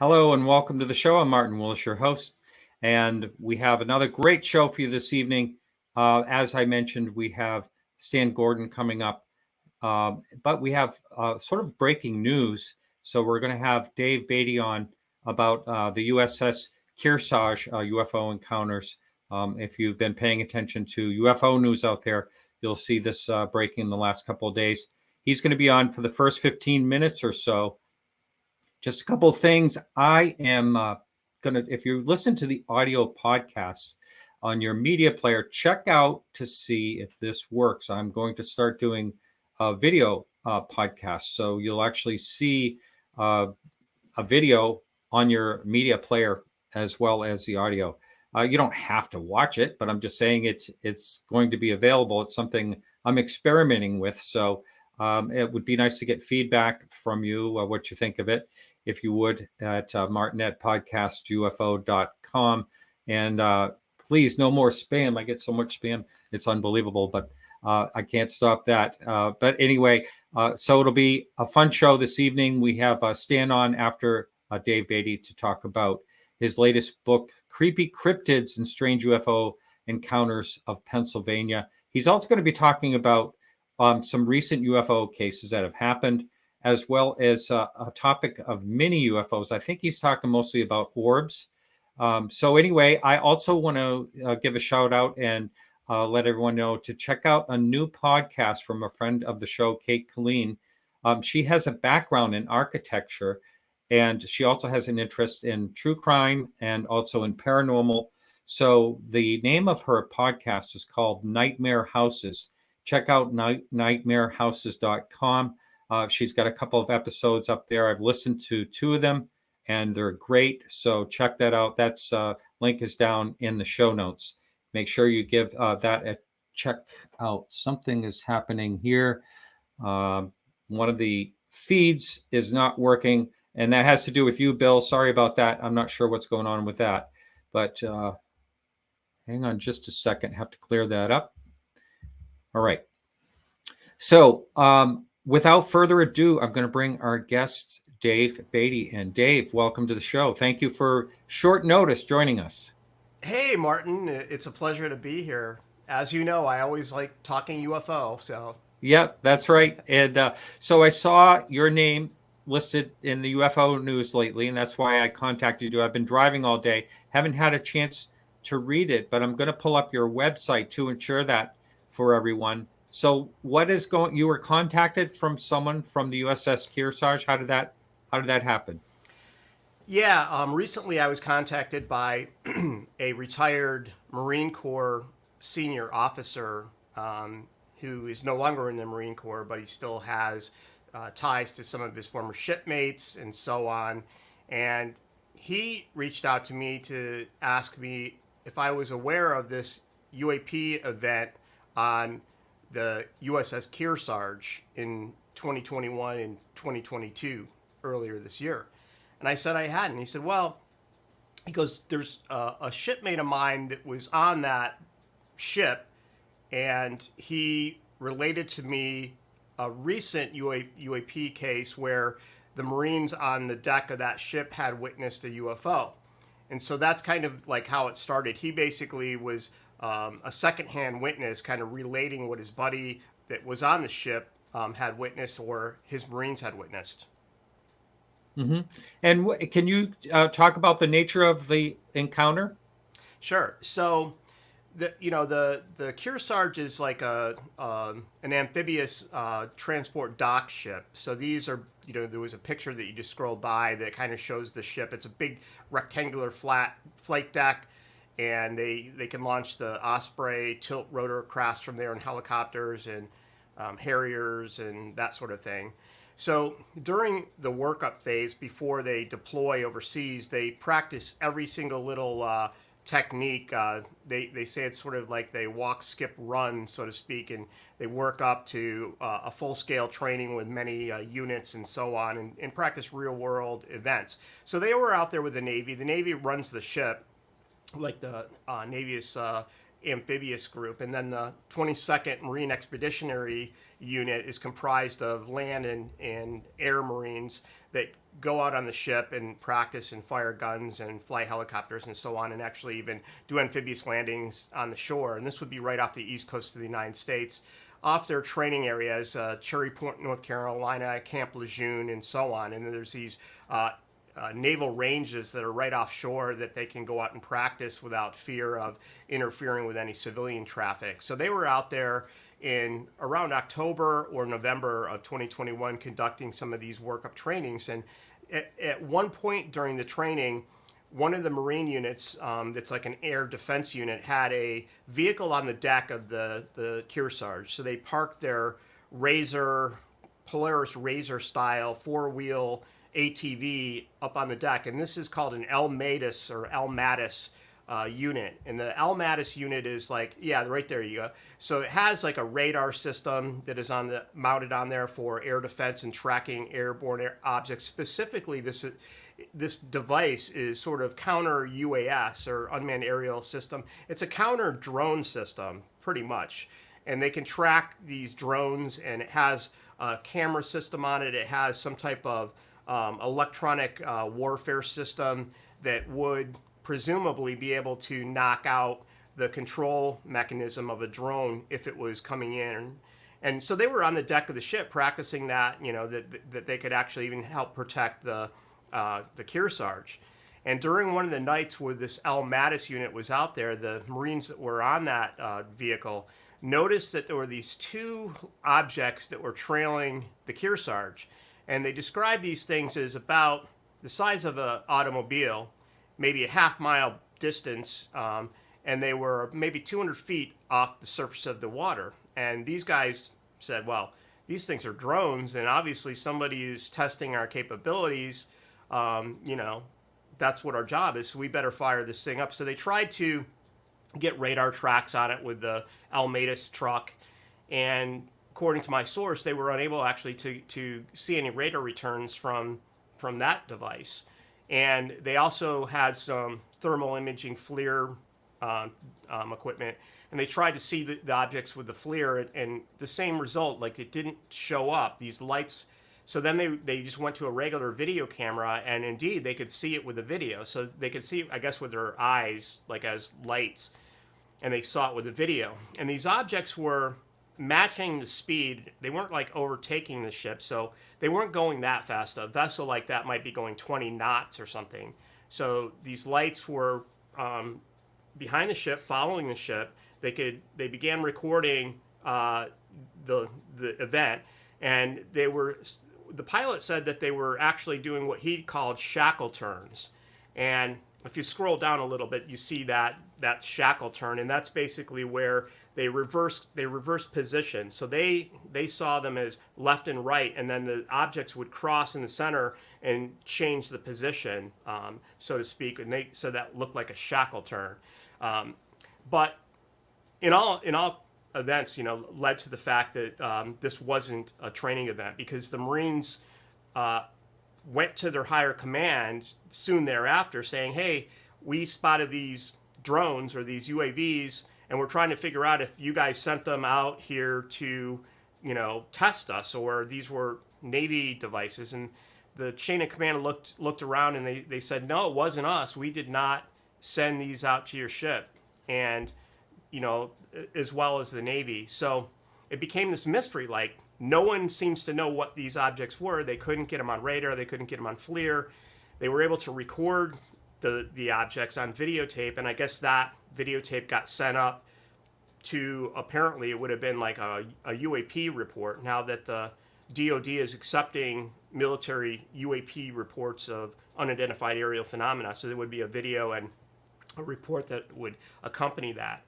Hello and welcome to the show. I'm Martin Willis, your host, and we have another great show for you this evening. As I mentioned, we have Stan Gordon coming up, but we have sort of breaking news. So we're going to have Dave Beaty on about the USS Kearsarge UFO encounters. If you've been paying attention to UFO news out there, you'll see this breaking in the last couple of days. He's going to be on for the first 15 minutes or so. Just a couple of things. I am going to, if you listen to the audio podcasts on your media player, check out to see if this works. I'm going to start doing video podcasts. So you'll actually see a video on your media player as well as the audio. You don't have to watch it, but I'm just saying it's going to be available. It's something I'm experimenting with. So it would be nice to get feedback from you, what you think of it, if you would, at martin@podcastufo.com. And please, no more spam. I get so much spam. It's unbelievable, but I can't stop that. But anyway, so it'll be a fun show this evening. We have Stan on after Dave Beaty to talk about his latest book, Creepy Cryptids and Strange UFO Encounters of Pennsylvania. He's also going to be talking about some recent UFO cases that have happened, as well as a topic of mini UFOs. I think he's talking mostly about orbs. So anyway, I also want to give a shout out and let everyone know to check out a new podcast from a friend of the show, Kate Colleen. She has a background in architecture, and she also has an interest in true crime and also in paranormal. So the name of her podcast is called Nightmare Houses. Check out nightmarehouses.com. She's got a couple of episodes up there. I've listened to 2 of them, and they're great. So check that out. That's link is down in the show notes. Make sure you give that a check out. Something is happening here. One of the feeds is not working, and that has to do with you, Bill. Sorry about that. I'm not sure what's going on with that, but hang on just a second. Have to clear that up. All right. So without further ado, I'm going to bring our guest, Dave Beaty. And Dave, welcome to the show. Thank you for short notice joining us. Hey, Martin. It's a pleasure to be here. As you know, I always like talking UFO. So Yep, that's right. And so I saw your name listed in the UFO news lately, and that's why I contacted you. I've been driving all day, haven't had a chance to read it, but I'm going to pull up your website to ensure that for everyone. So what is going, you were contacted from someone from the USS Kearsarge. How did that happen? yeah, recently I was contacted by a retired Marine Corps senior officer who is no longer in the Marine Corps, but he still has ties to some of his former shipmates and so on. And he reached out to me to ask me if I was aware of this UAP event on the USS Kearsarge in 2021 and 2022, earlier this year. And I said I hadn't. He said, well, he goes, there's a shipmate of mine that was on that ship, and he related to me a recent UAP case where the Marines on the deck of that ship had witnessed a UFO. And so that's kind of like how it started. He basically was a secondhand witness, kind of relating what his buddy that was on the ship had witnessed or his Marines had witnessed. Mm-hmm. And can you talk about the nature of the encounter? Sure. So the Kearsarge is like an amphibious transport dock ship. So these are, there was a picture that you just scrolled by that kind of shows the ship. It's a big rectangular flat flight deck, and they can launch the Osprey tilt rotor crafts from there, and helicopters and Harriers and that sort of thing. So during the workup phase, before they deploy overseas, they practice every single little technique. They say it's sort of like they walk, skip, run, so to speak, and they work up to a full-scale training with many units and so on, and practice real-world events. So they were out there with the Navy. The Navy runs the ship, like the Navy is amphibious group. And then the 22nd Marine Expeditionary Unit is comprised of land and air Marines that go out on the ship and practice and fire guns and fly helicopters and so on, and actually even do amphibious landings on the shore. And this would be right off the east coast of the United States, off their training areas, Cherry Point, North Carolina, Camp Lejeune, and so on. And then there's these naval ranges that are right offshore that they can go out and practice without fear of interfering with any civilian traffic. So they were out there in around October or November of 2021 conducting some of these workup trainings. And at one point during the training, one of the Marine units, that's like an air defense unit, had a vehicle on the deck of the Kearsarge. So they parked their Polaris Razor style 4-wheel ATV up on the deck. And this is called an L-Matis unit. And the L-Matis unit is like, yeah, right there you go. So it has like a radar system that is mounted on there for air defense and tracking airborne objects. Specifically, this device is sort of counter UAS, or unmanned aerial system. It's a counter drone system, pretty much. And they can track these drones, and it has a camera system on it. It has some type of electronic warfare system that would presumably be able to knock out the control mechanism of a drone if it was coming in. And so they were on the deck of the ship practicing that, that they could actually even help protect the Kearsarge. And during one of the nights where this L-Matis unit was out there, the Marines that were on that vehicle noticed that there were these two objects that were trailing the Kearsarge. And they described these things as about the size of an automobile, maybe a half-mile distance, and they were maybe 200 feet off the surface of the water. And these guys said, well, these things are drones, and obviously somebody is testing our capabilities. That's what our job is, so we better fire this thing up. So they tried to get radar tracks on it with the L-Matis truck, and according to my source, they were unable actually to see any radar returns from that device. And they also had some thermal imaging FLIR equipment, and they tried to see the objects with the FLIR, and the same result, like it didn't show up, these lights. So then they just went to a regular video camera, and indeed they could see it with the video. So they could see, I guess, with their eyes, like as lights, and they saw it with the video. And these objects were matching the speed. They weren't like overtaking the ship, so they weren't going that fast. A vessel like that might be going 20 knots or something. So these lights were behind the ship, following the ship. They began recording the event, and the pilot said that they were actually doing what he called shackle turns. And if you scroll down a little bit, you see that shackle turn, and that's basically where they reverse position. So they saw them as left and right, and then the objects would cross in the center and change the position, so to speak. And they said that looked like a shackle turn. But in all events, led to the fact that this wasn't a training event, because the Marines went to their higher command soon thereafter saying, hey, we spotted these drones or these UAVs, and we're trying to figure out if you guys sent them out here to, test us, or these were Navy devices. And the chain of command looked around, and they said, no, it wasn't us. We did not send these out to your ship. And, as well as the Navy. So it became this mystery, like no one seems to know what these objects were. They couldn't get them on radar. They couldn't get them on FLIR. They were able to record the objects on videotape, and I guess that videotape got sent up to, apparently it would have been like a UAP report, now that the DoD is accepting military UAP reports of unidentified aerial phenomena. So there would be a video and a report that would accompany that.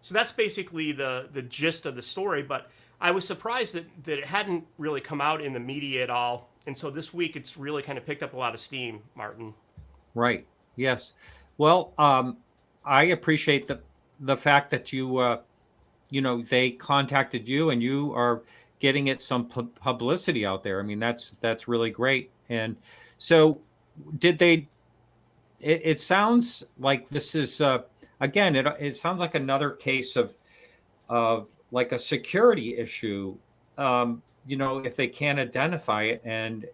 So that's basically the gist of the story, but I was surprised that it hadn't really come out in the media at all. And so this week it's really kind of picked up a lot of steam, Martin. Right. Yes. Well, I appreciate the fact that they contacted you, and you are getting it some publicity out there. I mean, that's really great. And so did they, it sounds like this is again, it sounds like another case of like a security issue. If they can't identify it, and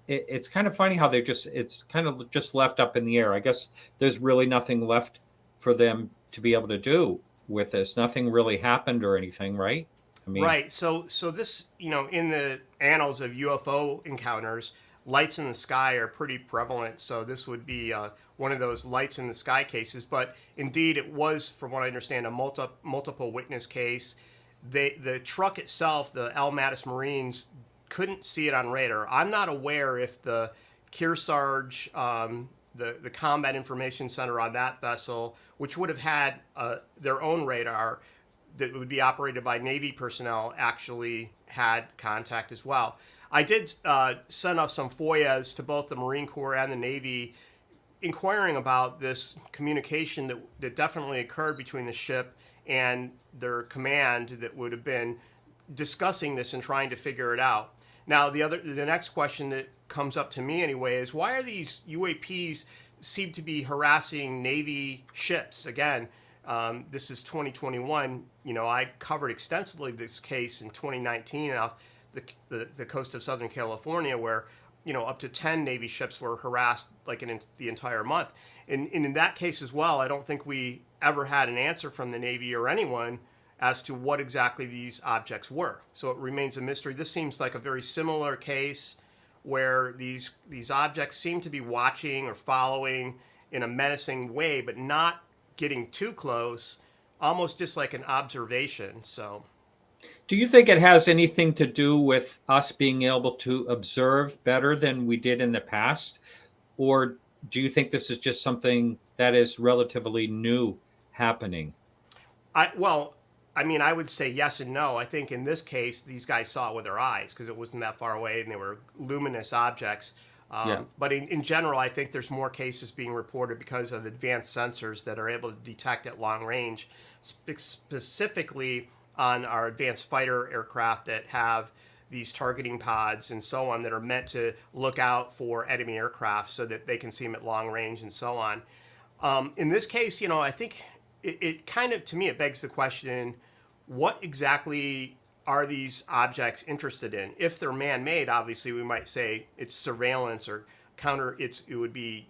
it's kind of funny how it's kind of just left up in the air. I guess there's really nothing left for them to be able to do with this. Nothing really happened or anything, right? I mean, Right. So this, in the annals of UFO encounters, lights in the sky are pretty prevalent. So this would be one of those lights in the sky cases. But indeed, it was, from what I understand, a multiple witness case. The truck itself, the L. Mattis Marines, couldn't see it on radar. I'm not aware if the Kearsarge, the Combat Information Center on that vessel, which would have had their own radar that would be operated by Navy personnel, actually had contact as well. I did send off some FOIAs to both the Marine Corps and the Navy, inquiring about this communication that definitely occurred between the ship and their command that would have been discussing this and trying to figure it out. Now, the next question that comes up to me anyway is, why are these UAPs seem to be harassing Navy ships? Again, this is 2021. I covered extensively this case in 2019 off the coast of Southern California, where up to 10 Navy ships were harassed like in the entire month. And in that case as well, I don't think we ever had an answer from the Navy or anyone as to what exactly these objects were. So it remains a mystery. This seems like a very similar case where these objects seem to be watching or following in a menacing way, but not getting too close, almost just like an observation. So, do you think it has anything to do with us being able to observe better than we did in the past? Or do you think this is just something that is relatively new happening? I would say yes and no. I think in this case, these guys saw it with their eyes because it wasn't that far away and they were luminous objects. But in general, I think there's more cases being reported because of advanced sensors that are able to detect at long range, specifically on our advanced fighter aircraft that have these targeting pods and so on that are meant to look out for enemy aircraft so that they can see them at long range and so on. In this case, I think it kind of, to me, it begs the question, what exactly are these objects interested in? If they're man-made, obviously we might say it's surveillance or counter. It would be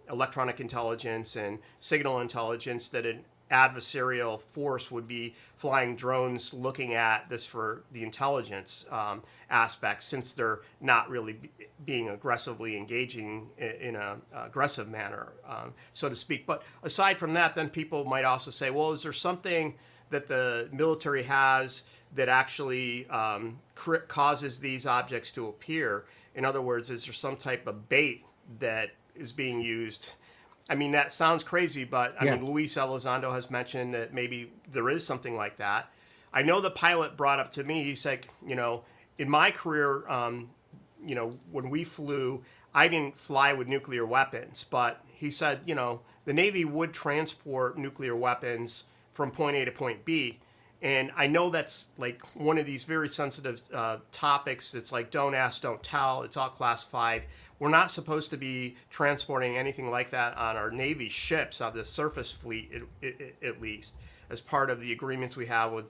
electronic intelligence and signal intelligence that an adversarial force would be flying drones looking at this for the intelligence aspects, since they're not really being aggressively engaging in an aggressive manner, so to speak. But aside from that, then people might also say, well, is there something that the military has that actually causes these objects to appear? In other words, is there some type of bait that is being used? I mean, that sounds crazy, but I mean, Luis Elizondo has mentioned that maybe there is something like that. I know the pilot brought up to me, he said, in my career, when we flew, I didn't fly with nuclear weapons, but he said, the Navy would transport nuclear weapons from point A to point B. And I know that's like one of these very sensitive topics. It's like, don't ask, don't tell. It's all classified. We're not supposed to be transporting anything like that on our Navy ships, on the surface fleet, at least, as part of the agreements we have with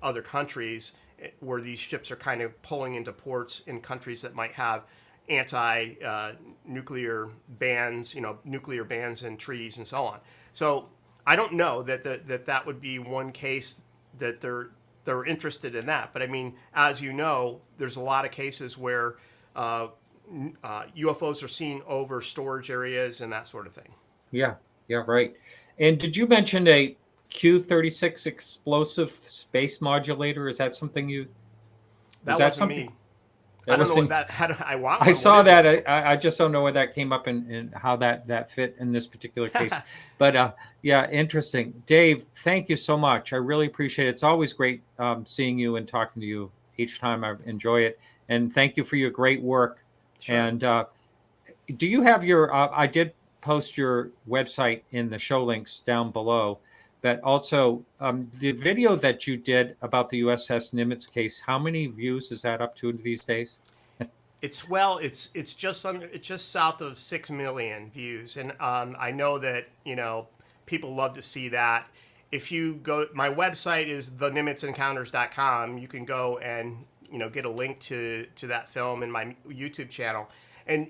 other countries, where these ships are kind of pulling into ports in countries that might have anti-nuclear bans, nuclear bans and treaties and so on. So I don't know that would be one case that they're interested in that. But I mean, as you know, there's a lot of cases where UFOs are seen over storage areas and that sort of thing. Yeah, right. And did you mention a Q-36 explosive space modulator? Is that something you? That wasn't something? Me. I don't know what that. I want. I saw that. I just don't know where that came up and how that fit in this particular case. But yeah, interesting. Dave, thank you so much. I really appreciate it. It's always great seeing you and talking to you each time. I enjoy it, and thank you for your great work. Sure. And do you have your? I did post your website in the show links down below. But also, the video that you did about the USS Nimitz case, how many views is that up to these days? It's just south of 6 million views, and I know that people love to see that. If you go, my website is thenimitzEncounters.com. You can go and get a link to that film in my YouTube channel. And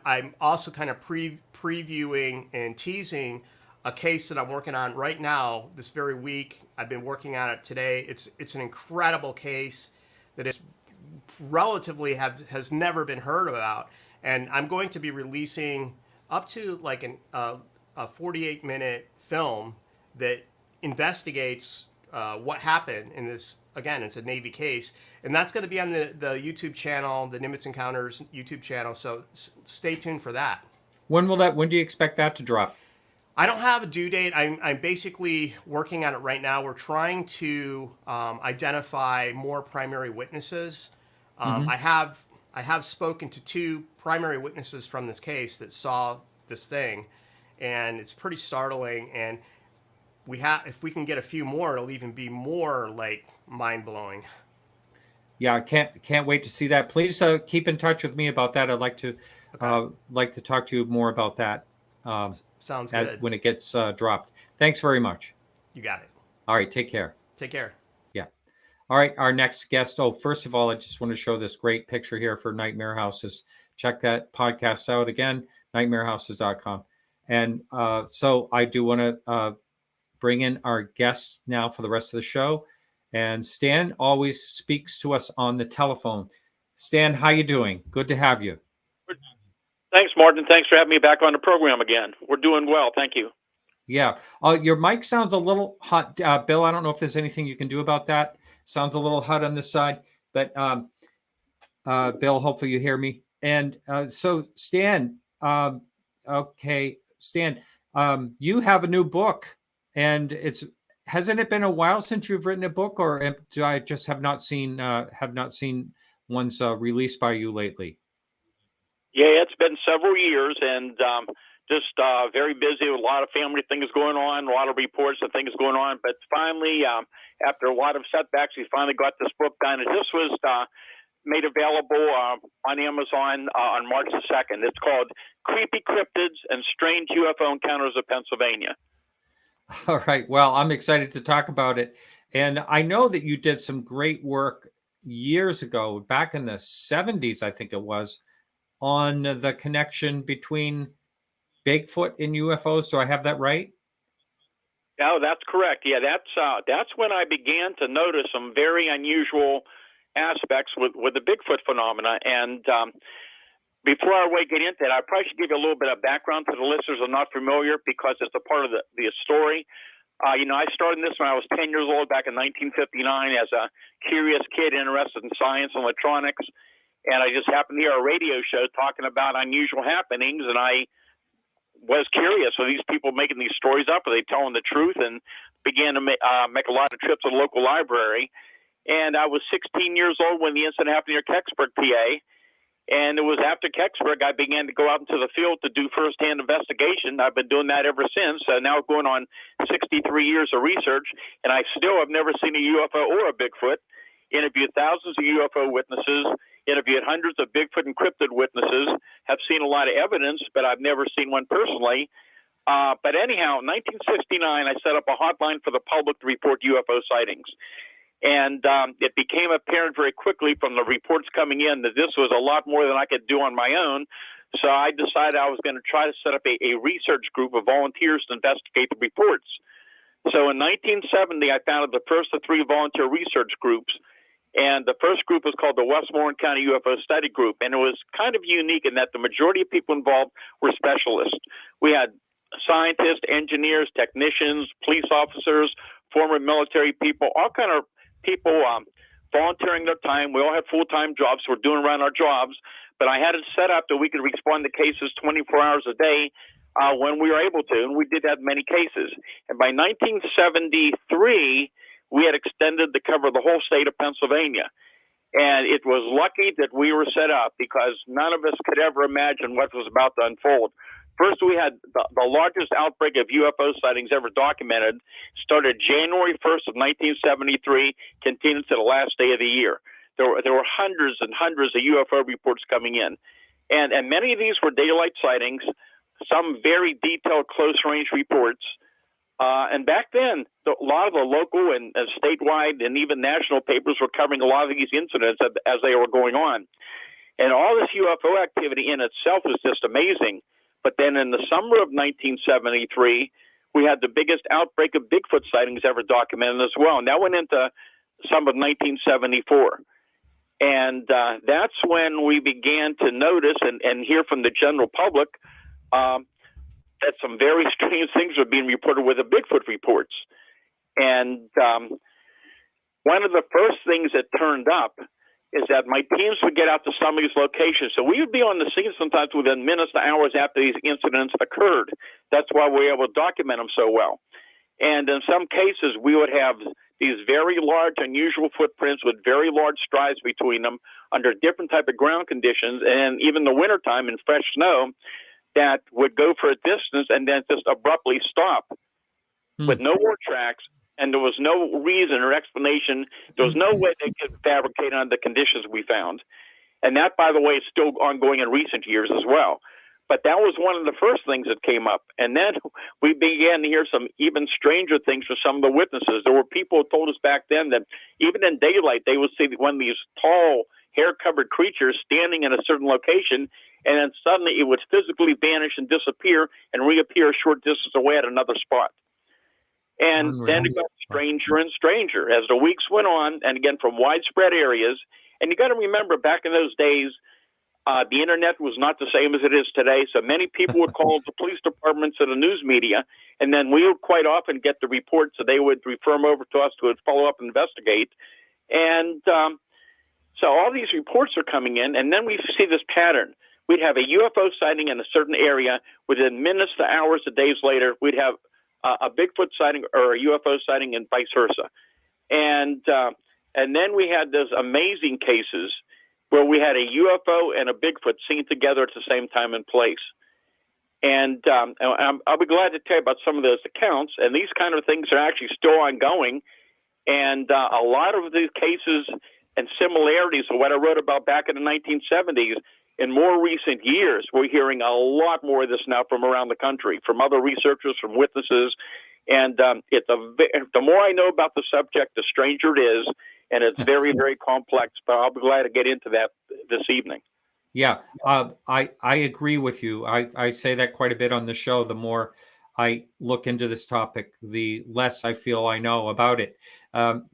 I'm also kind of previewing and teasing a case that I'm working on right now this very week. I've been working on it today. It's an incredible case that is relatively has never been heard about, and I'm going to be releasing up to like a 48-minute film that investigates what happened in this. Again, it's a Navy case, and that's going to be on the YouTube channel, the Nimitz Encounters YouTube channel. So stay tuned for that. When do you expect that to drop? I don't have a due date. I'm basically working on it right now. We're trying to identify more primary witnesses. I have spoken to 2 primary witnesses from this case that saw this thing, and it's pretty startling. And if we can get a few more, it'll even be more like mind blowing. Yeah, I can't wait to see that. Please keep in touch with me about that. I'd like to talk to you more about that. Sounds good. When it gets dropped. Thanks very much. You got it. All right, take care. Take care. Yeah. All right, our next guest. Oh, first of all, I just want to show this great picture here for Nightmare Houses. Check that podcast out again, nightmarehouses.com. And so I do want to bring in our guests now for the rest of the show. And Stan always speaks to us on the telephone. Stan, how you doing? Good to have you. Thanks, Martin. Thanks for having me back on the program again. We're doing well. Thank you. Yeah. Your mic sounds a little hot. Bill, I don't know if there's anything you can do about that. Sounds a little hot on this side. But Bill, hopefully you hear me. And so, Stan, Stan, you have a new book. And hasn't it been a while since you've written a book, or do I just have not seen ones released by you lately? Yeah, it's been several years, and just very busy with a lot of family things going on, a lot of reports and things going on. But finally, after a lot of setbacks, we finally got this book done. And this was made available on Amazon on March the 2nd. It's called Creepy Cryptids and Strange UFO Encounters of Pennsylvania. All right. Well, I'm excited to talk about it. And I know that you did some great work years ago, back in the 70s, I think it was, on the connection between Bigfoot and UFOs. Do I have that right? No, that's correct. Yeah, that's when I began to notice some very unusual aspects with the Bigfoot phenomena. And before I get into it, I probably should give you a little bit of background to the listeners who are not familiar, because it's a part of the story. I started this when I was 10 years old back in 1959 as a curious kid interested in science and electronics. And I just happened to hear a radio show talking about unusual happenings, and I was curious. Are these people making these stories up? Are they telling the truth? And began to make a lot of trips to the local library. And I was 16 years old when the incident happened near Kecksburg, PA. And it was after Kecksburg I began to go out into the field to do firsthand investigation. I've been doing that ever since. Now going on 63 years of research, and I still have never seen a UFO or a Bigfoot. Interviewed thousands of UFO witnesses, interviewed hundreds of Bigfoot and cryptid witnesses, have seen a lot of evidence, but I've never seen one personally. But anyhow, in 1969, I set up a hotline for the public to report UFO sightings. And it became apparent very quickly from the reports coming in that this was a lot more than I could do on my own. So I decided I was going to try to set up a research group of volunteers to investigate the reports. So in 1970, I founded the first of 3 volunteer research groups. And the first group was called the Westmoreland County UFO Study Group. And it was kind of unique in that the majority of people involved were specialists. We had scientists, engineers, technicians, police officers, former military people, all kind of people volunteering their time. We all had full-time jobs, so we're doing around our jobs. But I had it set up that we could respond to cases 24 hours a day when we were able to, and we did have many cases. And by 1973, we had extended to cover the whole state of Pennsylvania. And it was lucky that we were set up, because none of us could ever imagine what was about to unfold. First, we had the largest outbreak of UFO sightings ever documented. Started January 1st of 1973, continued to the last day of the year. There were hundreds and hundreds of UFO reports coming in. And many of these were daylight sightings, some very detailed close-range reports. And back then, a lot of the local and statewide and even national papers were covering a lot of these incidents as they were going on. And all this UFO activity in itself was just amazing. But then in the summer of 1973, we had the biggest outbreak of Bigfoot sightings ever documented as well. And that went into summer of 1974. And that's when we began to notice and hear from the general public that some very strange things were being reported with the Bigfoot reports. And one of the first things that turned up is that my teams would get out to some of these locations. So we would be on the scene sometimes within minutes to hours after these incidents occurred. That's why we were able to document them so well. And in some cases, we would have these very large, unusual footprints with very large strides between them under different type of ground conditions, and even the wintertime in fresh snow that would go for a distance and then just abruptly stop with no more tracks. And there was no reason or explanation. There was no way they could fabricate on the conditions we found. And that, by the way, is still ongoing in recent years as well. But that was one of the first things that came up. And then we began to hear some even stranger things from some of the witnesses. There were people who told us back then that even in daylight, they would see one of these tall, hair-covered creatures standing in a certain location, and then suddenly it would physically vanish and disappear and reappear a short distance away at another spot. And then it got stranger and stranger as the weeks went on, and again, from widespread areas. And you got to remember, back in those days, the internet was not the same as it is today. So many people would call the police departments and the news media, and then we would quite often get the reports, so they would refer them over to us to follow up and investigate. And so all these reports are coming in, and then we see this pattern. We'd have a UFO sighting in a certain area. Within minutes to hours to days later, we'd have a Bigfoot sighting or a UFO sighting, and vice versa. And then we had those amazing cases where we had a UFO and a Bigfoot seen together at the same time and place. And I'll be glad to tell you about some of those accounts. And these kind of things are actually still ongoing. And a lot of these cases and similarities of what I wrote about back in the 1970s, in more recent years, we're hearing a lot more of this now from around the country, from other researchers, from witnesses. And the more I know about the subject, the stranger it is. And it's very, very complex, but I'll be glad to get into that this evening. Yeah, I agree with you. I say that quite a bit on the show. The more I look into this topic, the less I feel I know about it.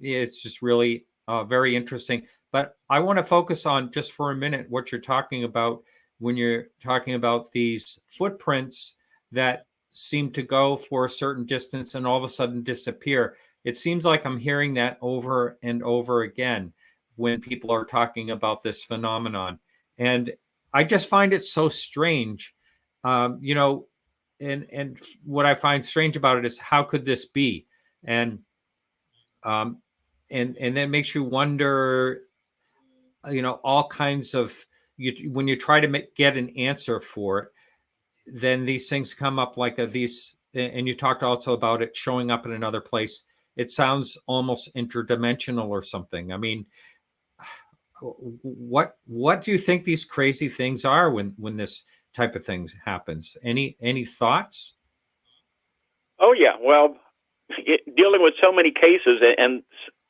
It's just really very interesting. But I want to focus on, just for a minute, what you're talking about when you're talking about these footprints that seem to go for a certain distance and all of a sudden disappear. It seems like I'm hearing that over and over again when people are talking about this phenomenon. And I just find it so strange, and what I find strange about it is, how could this be? And that makes you wonder, all kinds of, when you try to get an answer for it, then these things come up like these, and you talked also about it showing up in another place. It sounds almost interdimensional or something. I mean, what do you think these crazy things are when this type of thing happens? Any thoughts? Oh yeah, well, dealing with so many cases and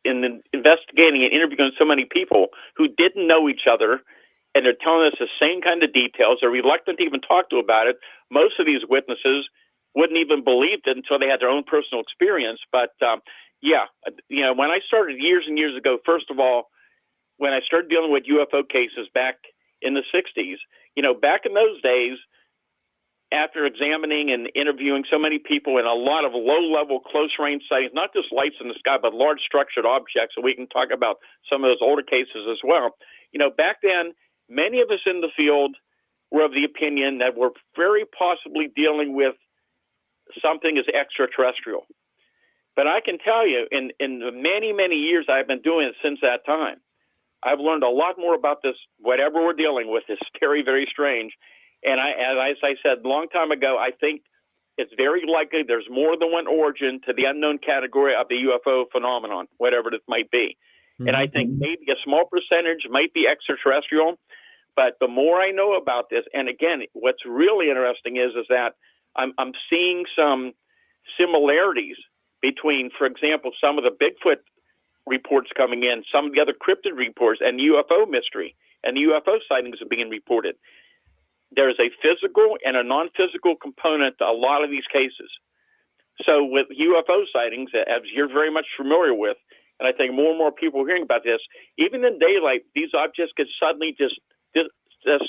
in investigating and interviewing so many people who didn't know each other, and they're telling us the same kind of details. They're reluctant to even talk to about it. Most of these witnesses wouldn't even believe it until they had their own personal experience. But when I started years and years ago, first of all, when I started dealing with UFO cases back in the 60s, back in those days, after examining and interviewing so many people and a lot of low-level, close-range sightings, not just lights in the sky, but large structured objects, and we can talk about some of those older cases as well. Back then, many of us in the field were of the opinion that we're very possibly dealing with something as extraterrestrial. But I can tell you, in the many, many years I've been doing it since that time, I've learned a lot more about this. Whatever we're dealing with is very, very strange. And as I said a long time ago, I think it's very likely there's more than one origin to the unknown category of the UFO phenomenon, whatever it might be. Mm-hmm. And I think maybe a small percentage might be extraterrestrial. But the more I know about this, and again, what's really interesting is that I'm seeing some similarities between, for example, some of the Bigfoot reports coming in, some of the other cryptid reports, and UFO mystery and UFO sightings are being reported. There's a physical and a non-physical component to a lot of these cases. So with UFO sightings, as you're very much familiar with, and I think more and more people are hearing about this, even in daylight, these objects can suddenly just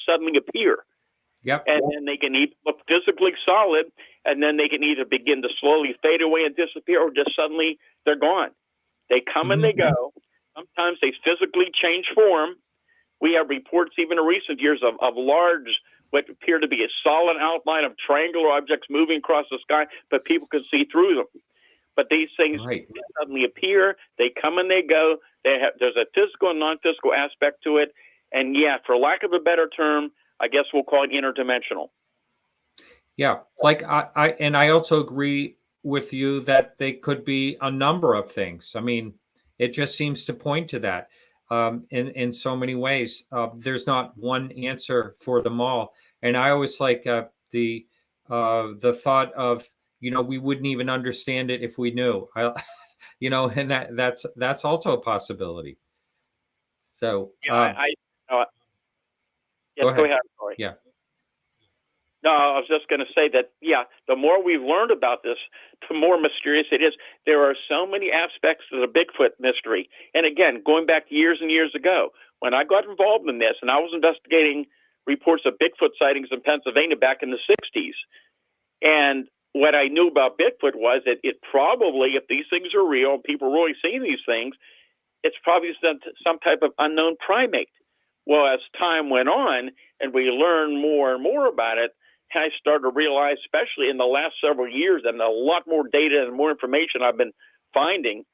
suddenly appear. Yep. And then they can either look physically solid, and then they can either begin to slowly fade away and disappear, or just suddenly they're gone. They come and they go. Sometimes they physically change form. We have reports even in recent years of large, what appear to be a solid outline of triangular objects moving across the sky, but people can see through them. But these things suddenly appear. They come and they go. There's a physical and non-physical aspect to it. And yeah, for lack of a better term, I guess we'll call it interdimensional. Yeah, like I also agree with you that they could be a number of things. I mean, it just seems to point to that in so many ways. There's not one answer for them all, and I always like the thought of, we wouldn't even understand it if we knew. And that's also a possibility. So go ahead. Sorry. Yeah. No, I was just going to say that, the more we've learned about this, the more mysterious it is. There are so many aspects to the Bigfoot mystery. And again, going back years and years ago, when I got involved in this, and I was investigating reports of Bigfoot sightings in Pennsylvania back in the 60s. And what I knew about Bigfoot was that it probably, if these things are real, and people are really seeing these things, it's probably some type of unknown primate. Well, as time went on and we learned more and more about it, I started to realize, especially in the last several years, and a lot more data and more information I've been finding,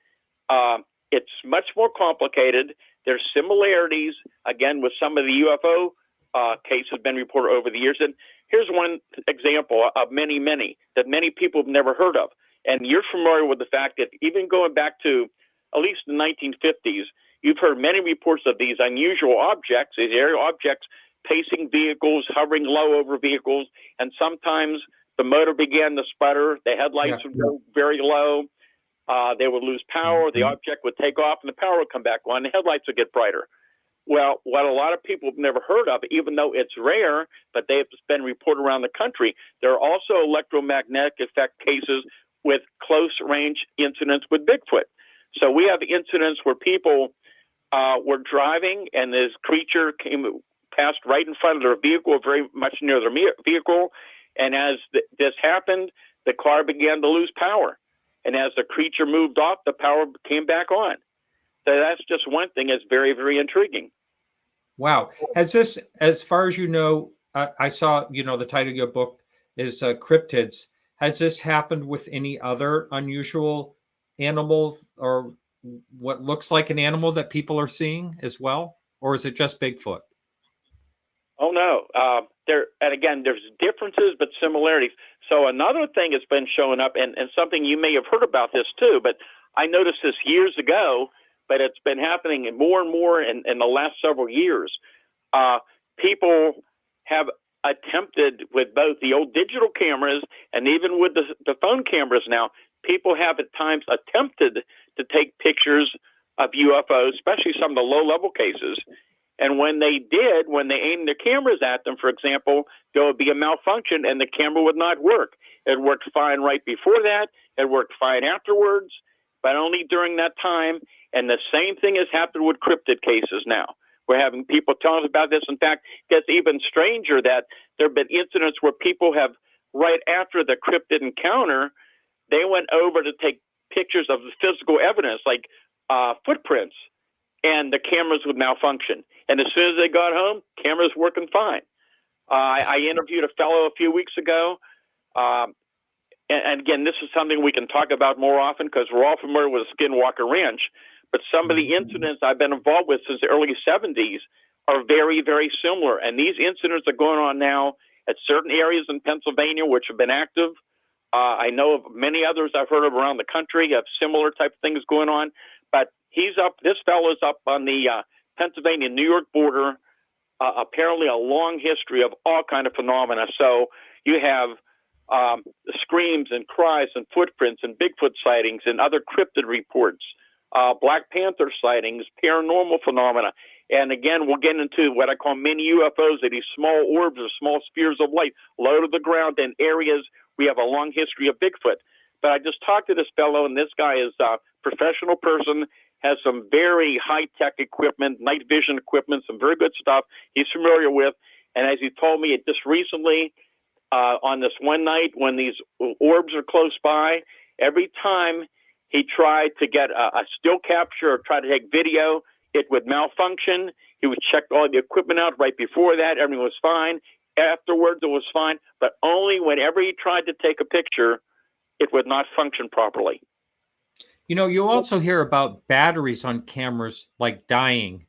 it's much more complicated. There's similarities, again, with some of the UFO cases been reported over the years. And here's one example of many, many that many people have never heard of. And you're familiar with the fact that even going back to at least the 1950s, you've heard many reports of these unusual objects, these aerial objects, pacing vehicles, hovering low over vehicles, and sometimes the motor began to sputter, the headlights would go very low, they would lose power, the object would take off, and the power would come back on, the headlights would get brighter. Well, what a lot of people have never heard of, even though it's rare, but they've been reported around the country, there are also electromagnetic effect cases with close-range incidents with Bigfoot. So we have incidents where people were driving, and this creature passed right in front of their vehicle, very much near their vehicle. And as this happened, the car began to lose power. And as the creature moved off, the power came back on. So that's just one thing that's very, very intriguing. Wow. Has this, as far as you know, I saw, the title of your book is Cryptids. Has this happened with any other unusual animal or what looks like an animal that people are seeing as well? Or is it just Bigfoot? Oh, no. And again, there's differences, but similarities. So another thing that's been showing up, and something you may have heard about this too, but I noticed this years ago, but it's been happening more and more in the last several years. People have attempted with both the old digital cameras and even with the phone cameras now, people have at times attempted to take pictures of UFOs, especially some of the low-level cases. And when they aimed their cameras at them, for example, there would be a malfunction and the camera would not work. It worked fine right before that. It worked fine afterwards, but only during that time. And the same thing has happened with cryptid cases now. We're having people telling us about this. In fact, it gets even stranger that there have been incidents where people have, right after the cryptid encounter, they went over to take pictures of the physical evidence, like footprints, and the cameras would malfunction. And as soon as they got home, cameras working fine. I interviewed a fellow a few weeks ago. And again, this is something we can talk about more often because we're all familiar with Skinwalker Ranch. But some of the incidents I've been involved with since the early 70s are very, very similar. And these incidents are going on now at certain areas in Pennsylvania, which have been active. I know of many others I've heard of around the country have similar type of things going on. But this fellow is up on the Pennsylvania-New York border, apparently a long history of all kind of phenomena. So you have screams and cries and footprints and Bigfoot sightings and other cryptid reports, Black Panther sightings, paranormal phenomena. And again, we'll get into what I call mini UFOs, are these small orbs or small spheres of light low to the ground in areas we have a long history of Bigfoot. But I just talked to this fellow, and this guy is a professional person, has some very high-tech equipment, night vision equipment, some very good stuff he's familiar with. And as he told me, it just recently, on this one night when these orbs are close by, every time he tried to get a still capture or try to take video, it would malfunction. He would check all the equipment out right before that. Everything was fine. Afterwards, it was fine. But only whenever he tried to take a picture, it would not function properly. You know, you also hear about batteries on cameras like dying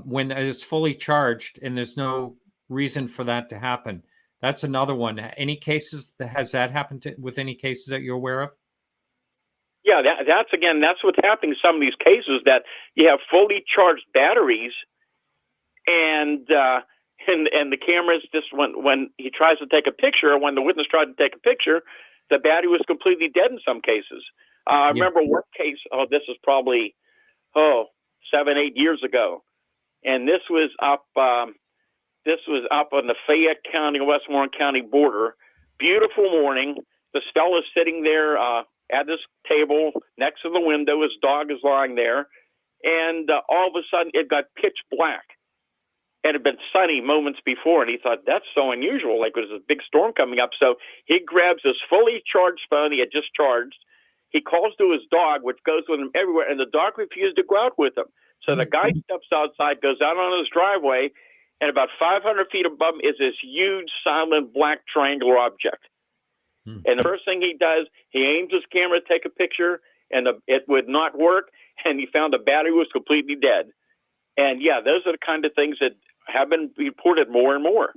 when it's fully charged, and there's no reason for that to happen. That's another one. Any cases has that happened with any cases that you're aware of? Yeah, that's what's happening in some of these cases, that you have fully charged batteries, and the cameras just when he tries to take a picture, or when the witness tried to take a picture, the battery was completely dead in some cases. I remember one case. This is probably 7-8 years ago, and this was up on the Fayette County, Westmoreland County border. Beautiful morning. This fellow's sitting there at this table next to the window. His dog is lying there, and all of a sudden it got pitch black. It had been sunny moments before, and he thought, that's so unusual, like there's a big storm coming up. So he grabs his fully charged phone he had just charged. He calls to his dog, which goes with him everywhere, and the dog refused to go out with him. So the guy steps outside, goes out on his driveway, and about 500 feet above him is this huge, silent, black triangular object. And the first thing he does, he aims his camera to take a picture, and it would not work, and he found the battery was completely dead. And yeah, those are the kind of things that have been reported more and more.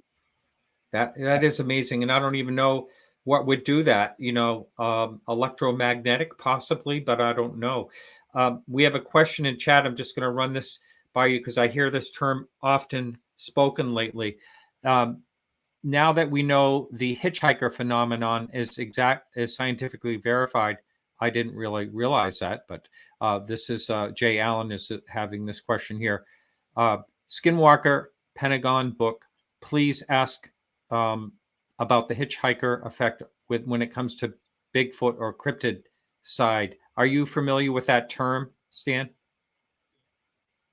That is amazing, and I don't even know what would do that. You know, electromagnetic possibly, but I don't know. We have a question in chat. I'm just going to run this by you because I hear this term often spoken lately. Now that we know the hitchhiker phenomenon is scientifically verified, I didn't really realize that, but this is Jay Allen is having this question here. Skinwalker Pentagon book, please ask about the hitchhiker effect when it comes to Bigfoot or cryptid side. Are you familiar with that term, Stan?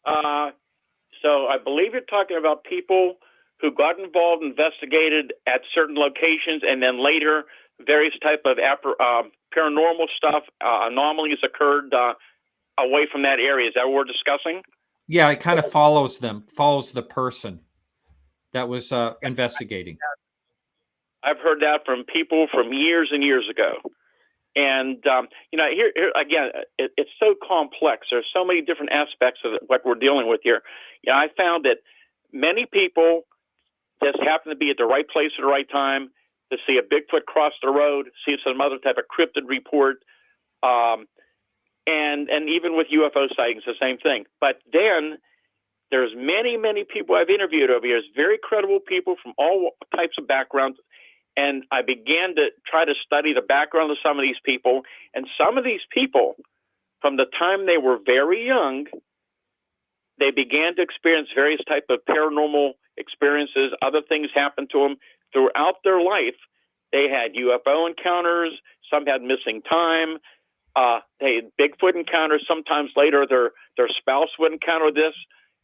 So I believe you're talking about people who got involved, investigated at certain locations, and then later various type of paranormal stuff, anomalies occurred away from that area. Is that what we're discussing? Yeah, it kind of follows the person that was investigating. I've heard that from people from years and years ago. And, here again, it's so complex. There's so many different aspects of what we're dealing with here. I found that many people just happen to be at the right place at the right time to see a Bigfoot cross the road, see some other type of cryptid report, and even with UFO sightings, the same thing. But then there's many, many people I've interviewed over here, very credible people from all types of backgrounds, and I began to try to study the background of some of these people, and some of these people, from the time they were very young, they began to experience various type of paranormal experiences. Other things happened to them throughout their life. They had UFO encounters. Some had missing time. They had Bigfoot encounters. Sometimes later, their spouse would encounter this.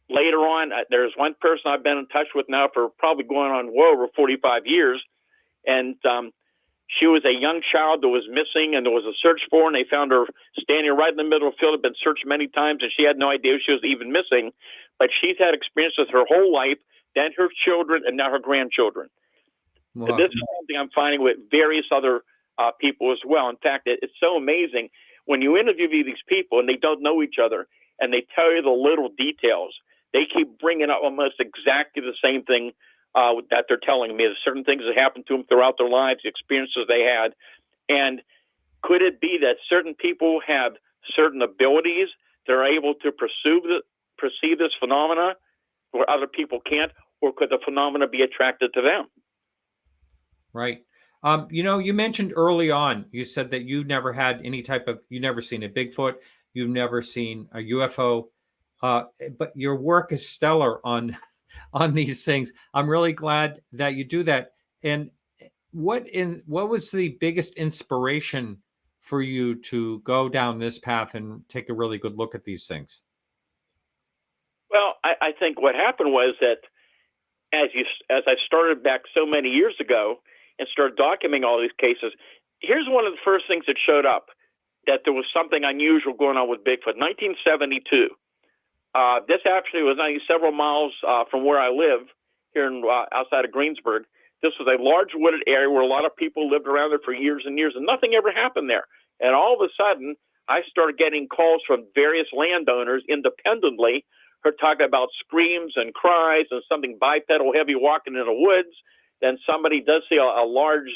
Later on, there's one person I've been in touch with now for probably going on over 45 years, and she was a young child that was missing, and there was a search for her, and they found her standing right in the middle of the field. Had been searched many times, and she had no idea she was even missing. But she's had experiences her whole life, then her children, and now her grandchildren. Wow. And this is something I'm finding with various other people as well. In fact, it's so amazing when you interview these people, and they don't know each other, and they tell you the little details. They keep bringing up almost exactly the same thing that they're telling me. There's certain things that happened to them throughout their lives, the experiences they had. And could it be that certain people have certain abilities? They're able to perceive this phenomena where other people can't, or could the phenomena be attracted to them? Right. You mentioned early on, you said that you never had any you never seen a Bigfoot, you've never seen a UFO, but your work is stellar on on these things. I'm really glad that you do that. And what was the biggest inspiration for you to go down this path and take a really good look at these things? Well, I think what happened was that as I started back so many years ago and started documenting all these cases, here's one of the first things that showed up, that there was something unusual going on with Bigfoot. 1972. This actually was only several miles from where I live here outside of Greensburg. This was a large wooded area where a lot of people lived around there for years and years, and nothing ever happened there. And all of a sudden, I started getting calls from various landowners independently, who are talking about screams and cries and something bipedal heavy walking in the woods. Then somebody does see a large,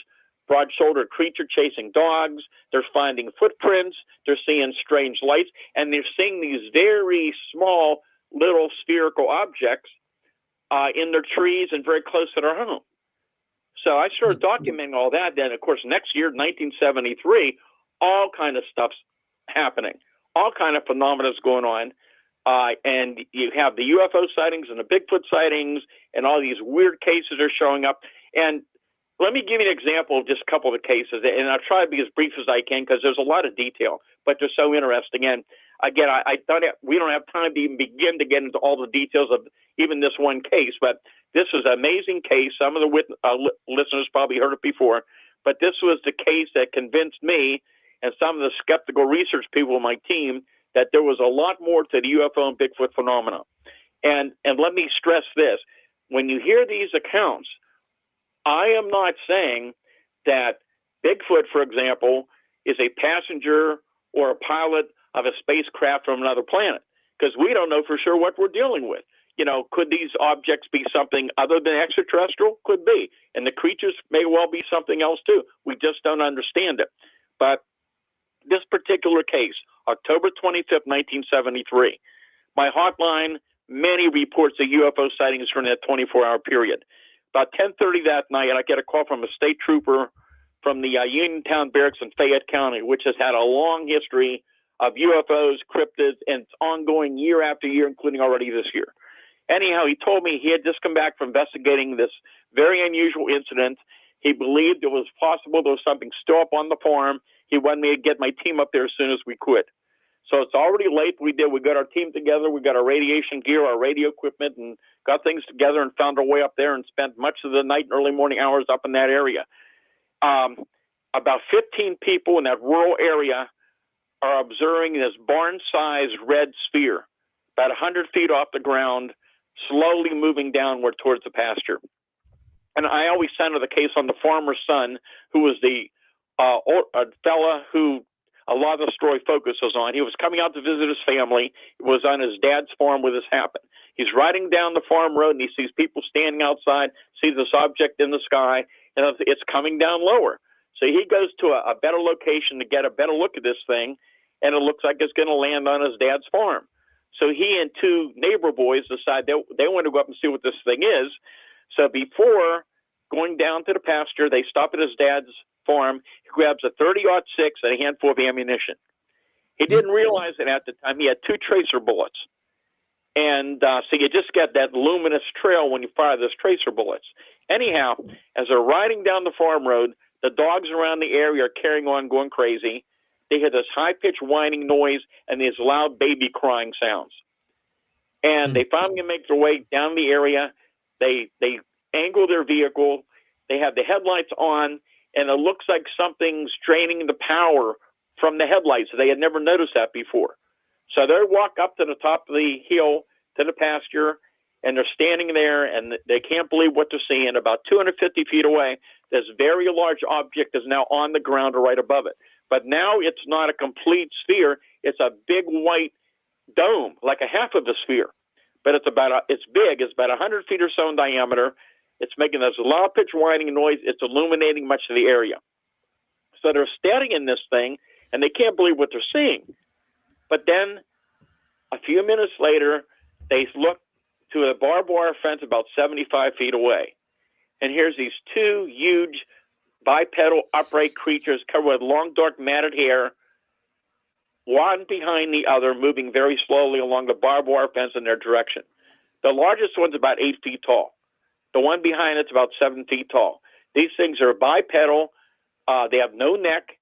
broad-shouldered creature chasing dogs. They're finding footprints. They're seeing strange lights, and they're seeing these very small, little spherical objects in their trees and very close to their home. So I started documenting all that. Then, of course, next year, 1973, all kind of stuff's happening, all kind of phenomena is going on. And you have the UFO sightings and the Bigfoot sightings, and all these weird cases are showing up. And let me give you an example of just a couple of the cases, and I'll try to be as brief as I can because there's a lot of detail, but they're so interesting. And again, I thought we don't have time to even begin to get into all the details of even this one case, but this was an amazing case. Some of the listeners probably heard it before, but this was the case that convinced me and some of the skeptical research people on my team that there was a lot more to the UFO and Bigfoot phenomena. And let me stress this. When you hear these accounts, I am not saying that Bigfoot, for example, is a passenger or a pilot of a spacecraft from another planet, because we don't know for sure what we're dealing with. Could these objects be something other than extraterrestrial? Could be. And the creatures may well be something else too. We just don't understand it. But this particular case, October 25th, 1973, my hotline, many reports of UFO sightings during that 24-hour period. About 10:30 that night, I get a call from a state trooper from the Uniontown Barracks in Fayette County, which has had a long history of UFOs, cryptids, and it's ongoing year after year, including already this year. Anyhow, he told me he had just come back from investigating this very unusual incident. He believed it was possible there was something still up on the farm. He wanted me to get my team up there as soon as we could. So it's already late. We got our team together. We got our radiation gear, our radio equipment, and got things together and found our way up there and spent much of the night and early morning hours up in that area. About 15 people in that rural area are observing this barn-sized red sphere, about 100 feet off the ground, slowly moving downward towards the pasture. And I always center the case on the farmer's son, who was the fella who a lot of the story focuses on. He was coming out to visit his family. He was on his dad's farm when this happened. He's riding down the farm road, and he sees people standing outside, sees this object in the sky, and it's coming down lower. So he goes to a better location to get a better look at this thing, and it looks like it's going to land on his dad's farm. So he and two neighbor boys decide they want to go up and see what this thing is. So before going down to the pasture, they stop at his dad's farm. He grabs a 30-06 and a handful of ammunition. He didn't realize that at the time he had two tracer bullets. And so you just get that luminous trail when you fire those tracer bullets. Anyhow, as they're riding down the farm road, the dogs around the area are carrying on, going crazy. They hear this high-pitched whining noise and these loud baby crying sounds. And they finally make their way down the area. They angle their vehicle. They have the headlights on, and it looks like something's draining the power from the headlights. They had never noticed that before. So they walk up to the top of the hill to the pasture, and they're standing there, and they can't believe what they're seeing. About 250 feet away, this very large object is now on the ground or right above it. But now it's not a complete sphere. It's a big white dome, like a half of a sphere. But it's big. It's about 100 feet or so in diameter. It's making this loud pitch whining noise. It's illuminating much of the area. So they're standing in this thing, and they can't believe what they're seeing. But then a few minutes later, they look to a barbed wire fence about 75 feet away. And here's these two huge bipedal upright creatures covered with long, dark, matted hair, one behind the other, moving very slowly along the barbed wire fence in their direction. The largest one's about 8 feet tall. The one behind it's about 7 feet tall. These things are bipedal. They have no neck.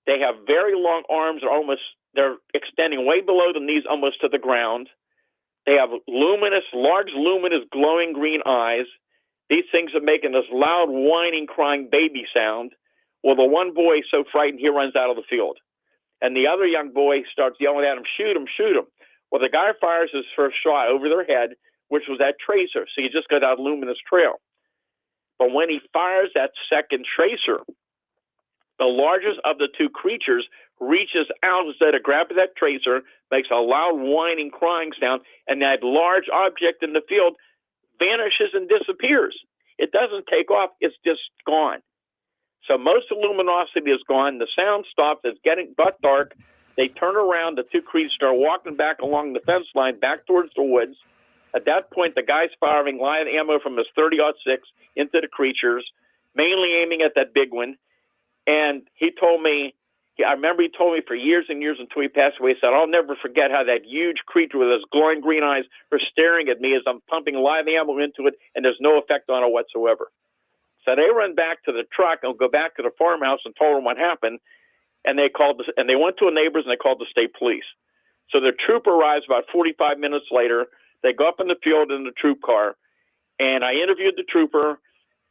They have very long arms. They're extending way below the knees, almost to the ground. They have large, luminous, glowing green eyes. These things are making this loud, whining, crying baby sound. Well, the one boy is so frightened he runs out of the field. And the other young boy starts yelling at him, shoot him, shoot him. Well, the guy fires his first shot over their head, which was that tracer. So you just got that luminous trail. But when he fires that second tracer, the largest of the two creatures reaches out instead of grabbing that tracer, makes a loud whining, crying sound, and that large object in the field vanishes and disappears. It doesn't take off. It's just gone. So most of the luminosity is gone. The sound stops. It's getting butt dark. They turn around. The two creatures start walking back along the fence line back towards the woods. At that point, the guy's firing live ammo from his .30-06 into the creatures, mainly aiming at that big one. And he told me, I remember he told me for years and years until he passed away, he said, I'll never forget how that huge creature with those glowing green eyes was staring at me as I'm pumping live ammo into it, and there's no effect on it whatsoever. So they run back to the truck and go back to the farmhouse and told them what happened, and they went to a neighbor's and they called the state police. So the trooper arrives about 45 minutes later. They go up in the field in the troop car, and I interviewed the trooper.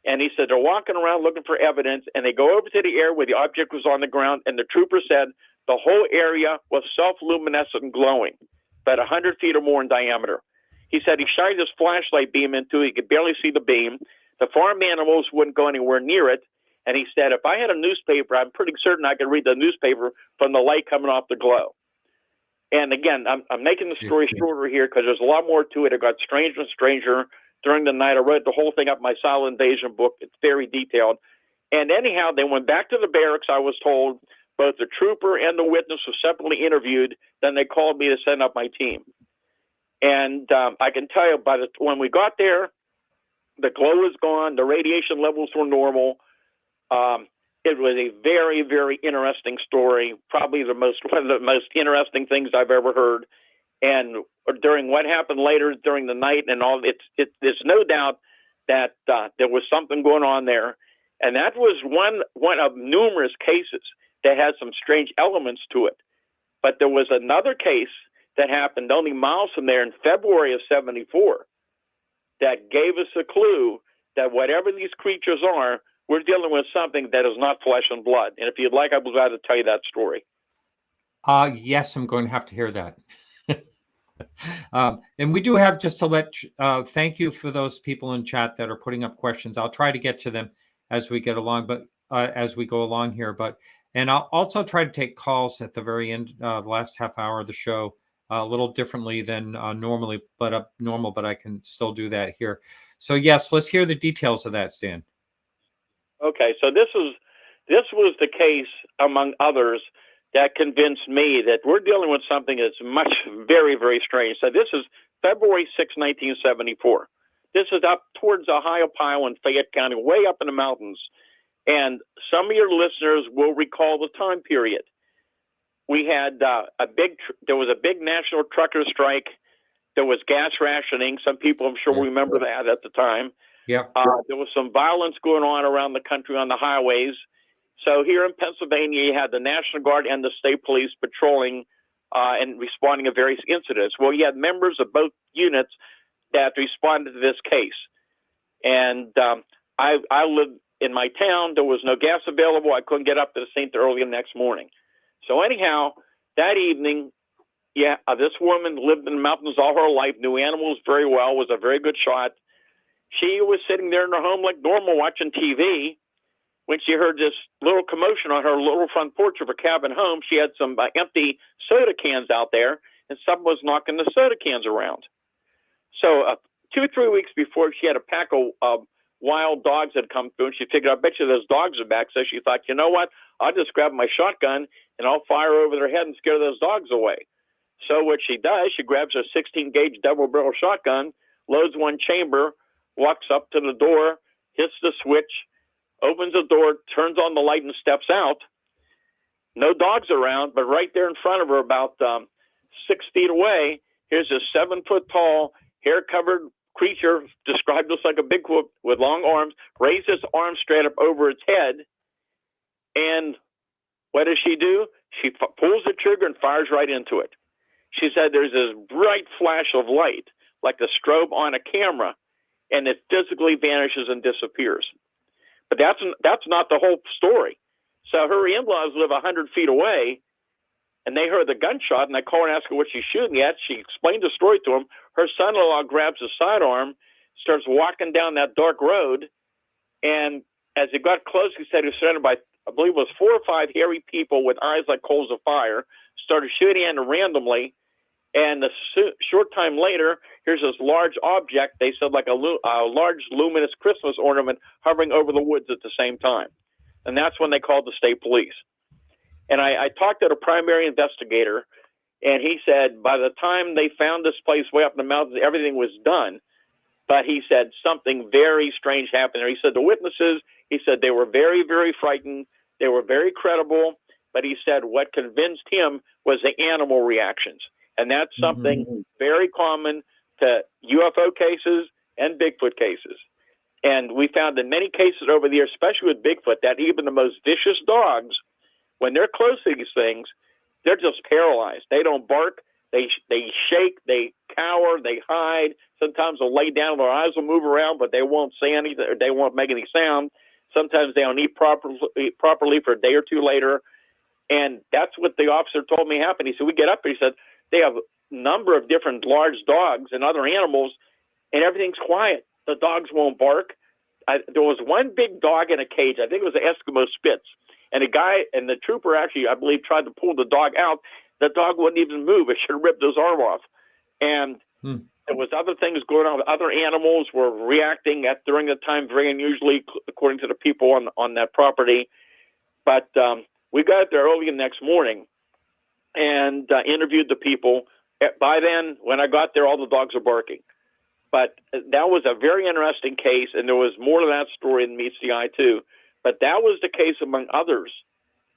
And he said they're walking around looking for evidence, and they go over to the area where the object was on the ground, and the trooper said the whole area was self-luminescent and glowing, about 100 feet or more in diameter. He said he shined his flashlight beam into it. He could barely see the beam. The farm animals wouldn't go anywhere near it. And he said, if I had a newspaper, I'm pretty certain I could read the newspaper from the light coming off the glow. And again, I'm making the story shorter here because there's a lot more to it. It got stranger and stranger. During the night, I read the whole thing up in my Silent Invasion book. It's very detailed. And anyhow, they went back to the barracks, I was told. Both the trooper and the witness were separately interviewed. Then they called me to send up my team. And I can tell you, when we got there, the glow was gone. The radiation levels were normal. It was a very, very interesting story, probably one of the most interesting things I've ever heard. And during what happened later during the night and all, there's no doubt that there was something going on there. And that was one of numerous cases that had some strange elements to it. But there was another case that happened only miles from there in February of '74 that gave us a clue that whatever these creatures are, we're dealing with something that is not flesh and blood. And if you'd like, I'd be glad to tell you that story. Yes, I'm going to have to hear that. And we do have, just to let thank you for those people in chat that are putting up questions. I'll try to get to them as we get along, but as we go along here. And I'll also try to take calls at the very end, the last half hour of the show, a little differently than normally, but I can still do that here. So yes, let's hear the details of that, Stan. Okay, so this was the case, among others, that convinced me that we're dealing with something that's very, very strange. So this is February 6, 1974. This is up towards Ohiopyle in Fayette County, way up in the mountains. And some of your listeners will recall the time period. We had there was a big national trucker strike. There was gas rationing. Some people, I'm sure, remember that at the time. Yeah. There was some violence going on around the country on the highways. So here in Pennsylvania, you had the National Guard and the state police patrolling and responding to various incidents. Well, you had members of both units that responded to this case. And I lived in my town. There was no gas available. I couldn't get up to the St. early the next morning. So anyhow, that evening, this woman lived in the mountains all her life, knew animals very well, was a very good shot. She was sitting there in her home like normal watching TV. When she heard this little commotion on her little front porch of her cabin home, she had some empty soda cans out there, and someone was knocking the soda cans around. So 2 or 3 weeks before, she had a pack of wild dogs that had come through, and she figured, I bet you those dogs are back. So she thought, you know what? I'll just grab my shotgun, and I'll fire over their head and scare those dogs away. So what she does, she grabs her 16-gauge double-barrel shotgun, loads one chamber, walks up to the door, hits the switch, opens the door, turns on the light, and steps out. No dogs around, but right there in front of her, about 6 feet away, here's a 7-foot-tall, hair-covered creature described as like a Bigfoot with long arms, raised its arms straight up over its head. And what does she do? She pulls the trigger and fires right into it. She said there's this bright flash of light, like a strobe on a camera, and it physically vanishes and disappears. But that's not the whole story. So her in-laws live 100 feet away, and they heard the gunshot, and they call and ask her what she's shooting at. She explained the story to them. Her son-in-law grabs his sidearm, starts walking down that dark road, and as he got close, he said he was surrounded by, I believe it was 4 or 5 hairy people with eyes like coals of fire, started shooting at him randomly, and a short time later, here's this large object, they said like a large luminous Christmas ornament hovering over the woods at the same time. And that's when they called the state police. And I talked to the primary investigator, and he said by the time they found this place way up in the mountains, everything was done. But he said something very strange happened there. He said the witnesses, he said they were very, very frightened. They were very credible. But he said what convinced him was the animal reactions. And that's something very common to UFO cases and Bigfoot cases. And we found in many cases over the years, especially with Bigfoot, that even the most vicious dogs, when they're close to these things, they're just paralyzed. They don't bark. They shake. They cower. They hide. Sometimes they'll lay down. Their eyes will move around, but they won't say anything. They won't make any sound. Sometimes they don't eat properly for a day or two later. And that's what the officer told me happened. He said, we get up there. He said, they have a number of different large dogs and other animals, and everything's quiet. The dogs won't bark. There was one big dog in a cage. I think it was an Eskimo Spitz. And a guy and the trooper actually, I believe, tried to pull the dog out. The dog wouldn't even move. It should have ripped his arm off. And there was other things going on. Other animals were reacting during the time very unusually, according to the people on that property. But we got there early the next morning and interviewed the people. By then, when I got there, all the dogs were barking. But that was a very interesting case, and there was more to that story than meets the eye, too. But that was the case among others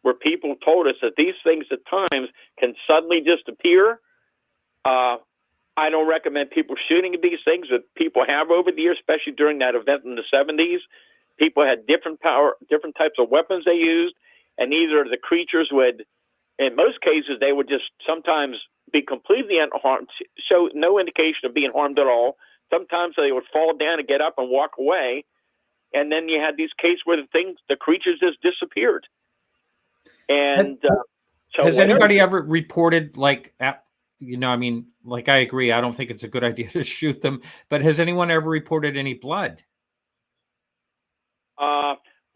where people told us that these things at times can suddenly disappear. I don't recommend people shooting at these things, but people have over the years, especially during that event in the 70s. People had different types of weapons they used, and either the creatures would, in most cases, they would just sometimes be completely unharmed, show no indication of being harmed at all. Sometimes they would fall down and get up and walk away. And then you had these cases where the creatures just disappeared. And so has anybody ever reported, like, I mean, like, I agree, I don't think it's a good idea to shoot them, but has anyone ever reported any blood?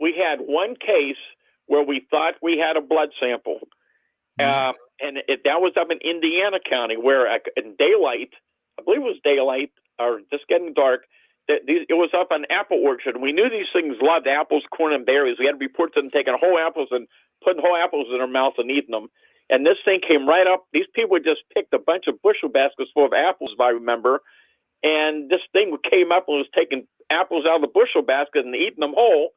We had one case where we thought we had a blood sample. And that was up in Indiana County, where in daylight, I believe it was daylight, or just getting dark, it was up an apple orchard. We knew these things loved apples, corn, and berries. We had reports of them taking whole apples and putting whole apples in their mouth and eating them. And this thing came right up. These people just picked a bunch of bushel baskets full of apples, if I remember. And this thing came up and was taking apples out of the bushel basket and eating them whole.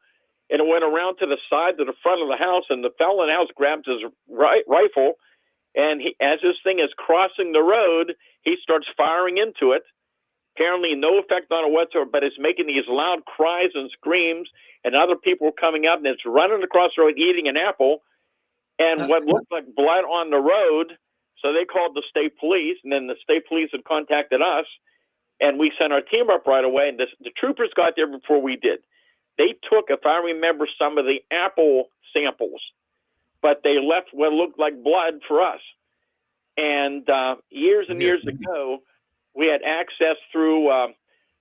And it went around to the side, to the front of the house, and the fellow in the house grabbed his rifle. And as this thing is crossing the road, he starts firing into it. Apparently no effect on it whatsoever, but it's making these loud cries and screams, and other people are coming up, and it's running across the road eating an apple, and what looked like blood on the road. So they called the state police, and then the state police had contacted us, and we sent our team up right away, and the troopers got there before we did. They took, if I remember, some of the apple samples, but they left what looked like blood for us. And years and years ago, we had access through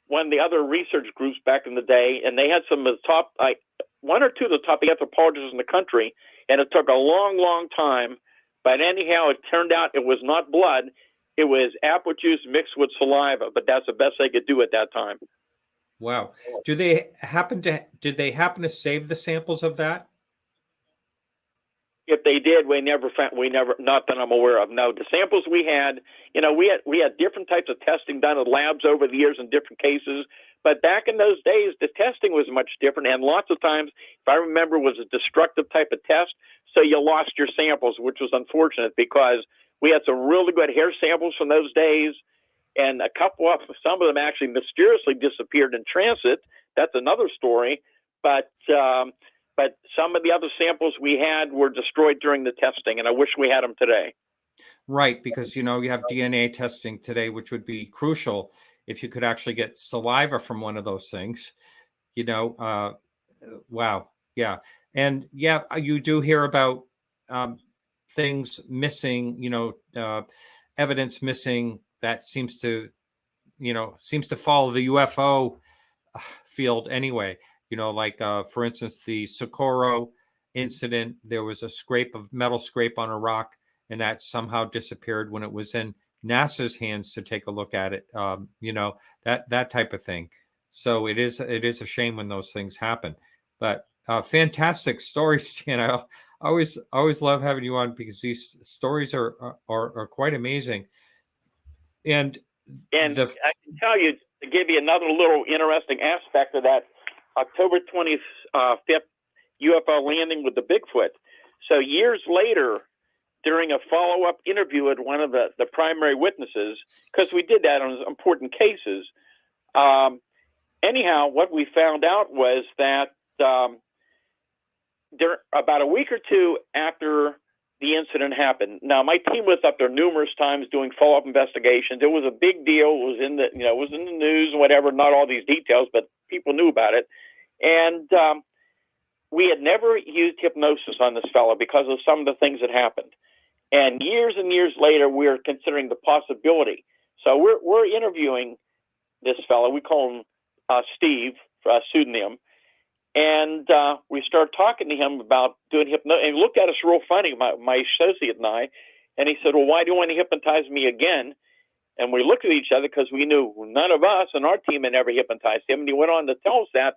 one of the other research groups back in the day, and they had some of the top, one or two of the top anthropologists in the country, and it took a long, long time. But anyhow, it turned out it was not blood. It was apple juice mixed with saliva, but that's the best they could do at that time. Wow. Did they happen to save the samples of that? If they did, we never found, not that I'm aware of. No, the samples we had, we had different types of testing done at labs over the years in different cases. But back in those days, the testing was much different. And lots of times, if I remember, was a destructive type of test. So you lost your samples, which was unfortunate because we had some really good hair samples from those days. And some of them actually mysteriously disappeared in transit. That's another story. But some of the other samples we had were destroyed during the testing, and I wish we had them today. Right, because, you have DNA testing today, which would be crucial if you could actually get saliva from one of those things. Wow. Yeah. And yeah, you do hear about things missing, evidence missing that seems to follow the UFO field anyway. Like for instance, the Socorro incident, there was a metal scrape on a rock, and that somehow disappeared when it was in NASA's hands to take a look at it. That type of thing. So it is a shame when those things happen. But fantastic stories, Stan. I always love having you on because these stories are quite amazing. And I can tell you, to give you another little interesting aspect of that October 25th UFO landing with the Bigfoot. So years later, during a follow-up interview with one of the primary witnesses, because we did that on important cases, anyhow, what we found out was that about a week or two after the incident happened. Now, my team was up there numerous times doing follow-up investigations. It was a big deal. It was in the news and whatever. Not all these details, but people knew about it. And we had never used hypnosis on this fellow because of some of the things that happened. And years later, we were considering the possibility. So we're interviewing this fellow. We call him Steve, pseudonym. And we started talking to him about doing hypnosis. And he looked at us real funny, my associate and I. And he said, well, why do you want to hypnotize me again? And we looked at each other because we knew none of us and our team had ever hypnotized him. And he went on to tell us that.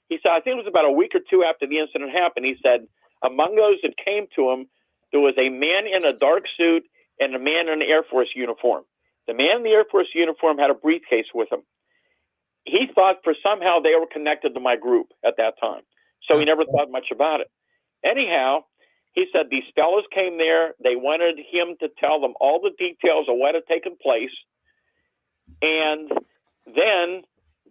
He said, I think it was about a week or two after the incident happened. He said, among those that came to him, there was a man in a dark suit and a man in an Air Force uniform. The man in the Air Force uniform had a briefcase with him. He thought for somehow they were connected to my group at that time. So he never thought much about it. Anyhow, he said these fellows came there. They wanted him to tell them all the details of what had taken place. And then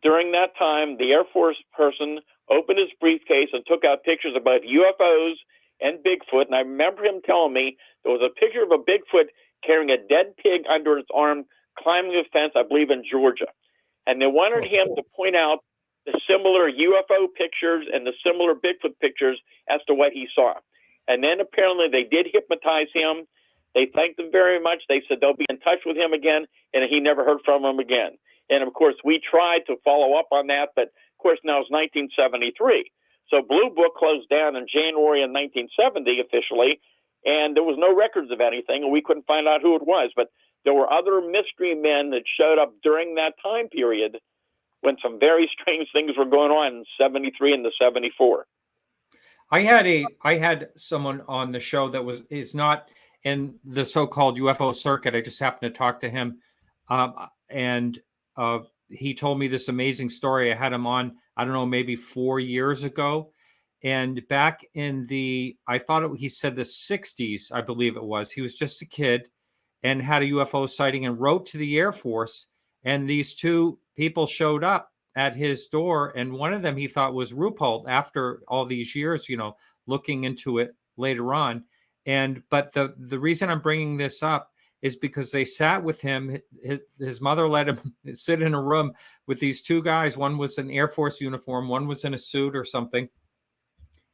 during that time, the Air Force person opened his briefcase and took out pictures of both UFOs and Bigfoot. And I remember him telling me there was a picture of a Bigfoot carrying a dead pig under its arm, climbing a fence, I believe in Georgia. And they wanted him to point out the similar UFO pictures and the similar Bigfoot pictures as to what he saw. And then apparently they did hypnotize him. They thanked him very much. They said they'll be in touch with him again, and he never heard from him again. And, of course, we tried to follow up on that, but, of course, now it's 1973. So Blue Book closed down in January of 1970 officially, and there was no records of anything, and we couldn't find out who it was. But there were other mystery men that showed up during that time period when some very strange things were going on in 73 and the 74. I had someone on the show that is not in the so-called UFO circuit. I just happened to talk to him, and he told me this amazing story. I had him on, I don't know, maybe 4 years ago. And back in he said the 60s, I believe it was, he was just a kid and had a UFO sighting and wrote to the Air Force. And these two people showed up at his door. And one of them he thought was Ruppelt after all these years, looking into it later on. But the reason I'm bringing this up is because they sat with him. His mother let him sit in a room with these two guys. One was in Air Force uniform, one was in a suit or something.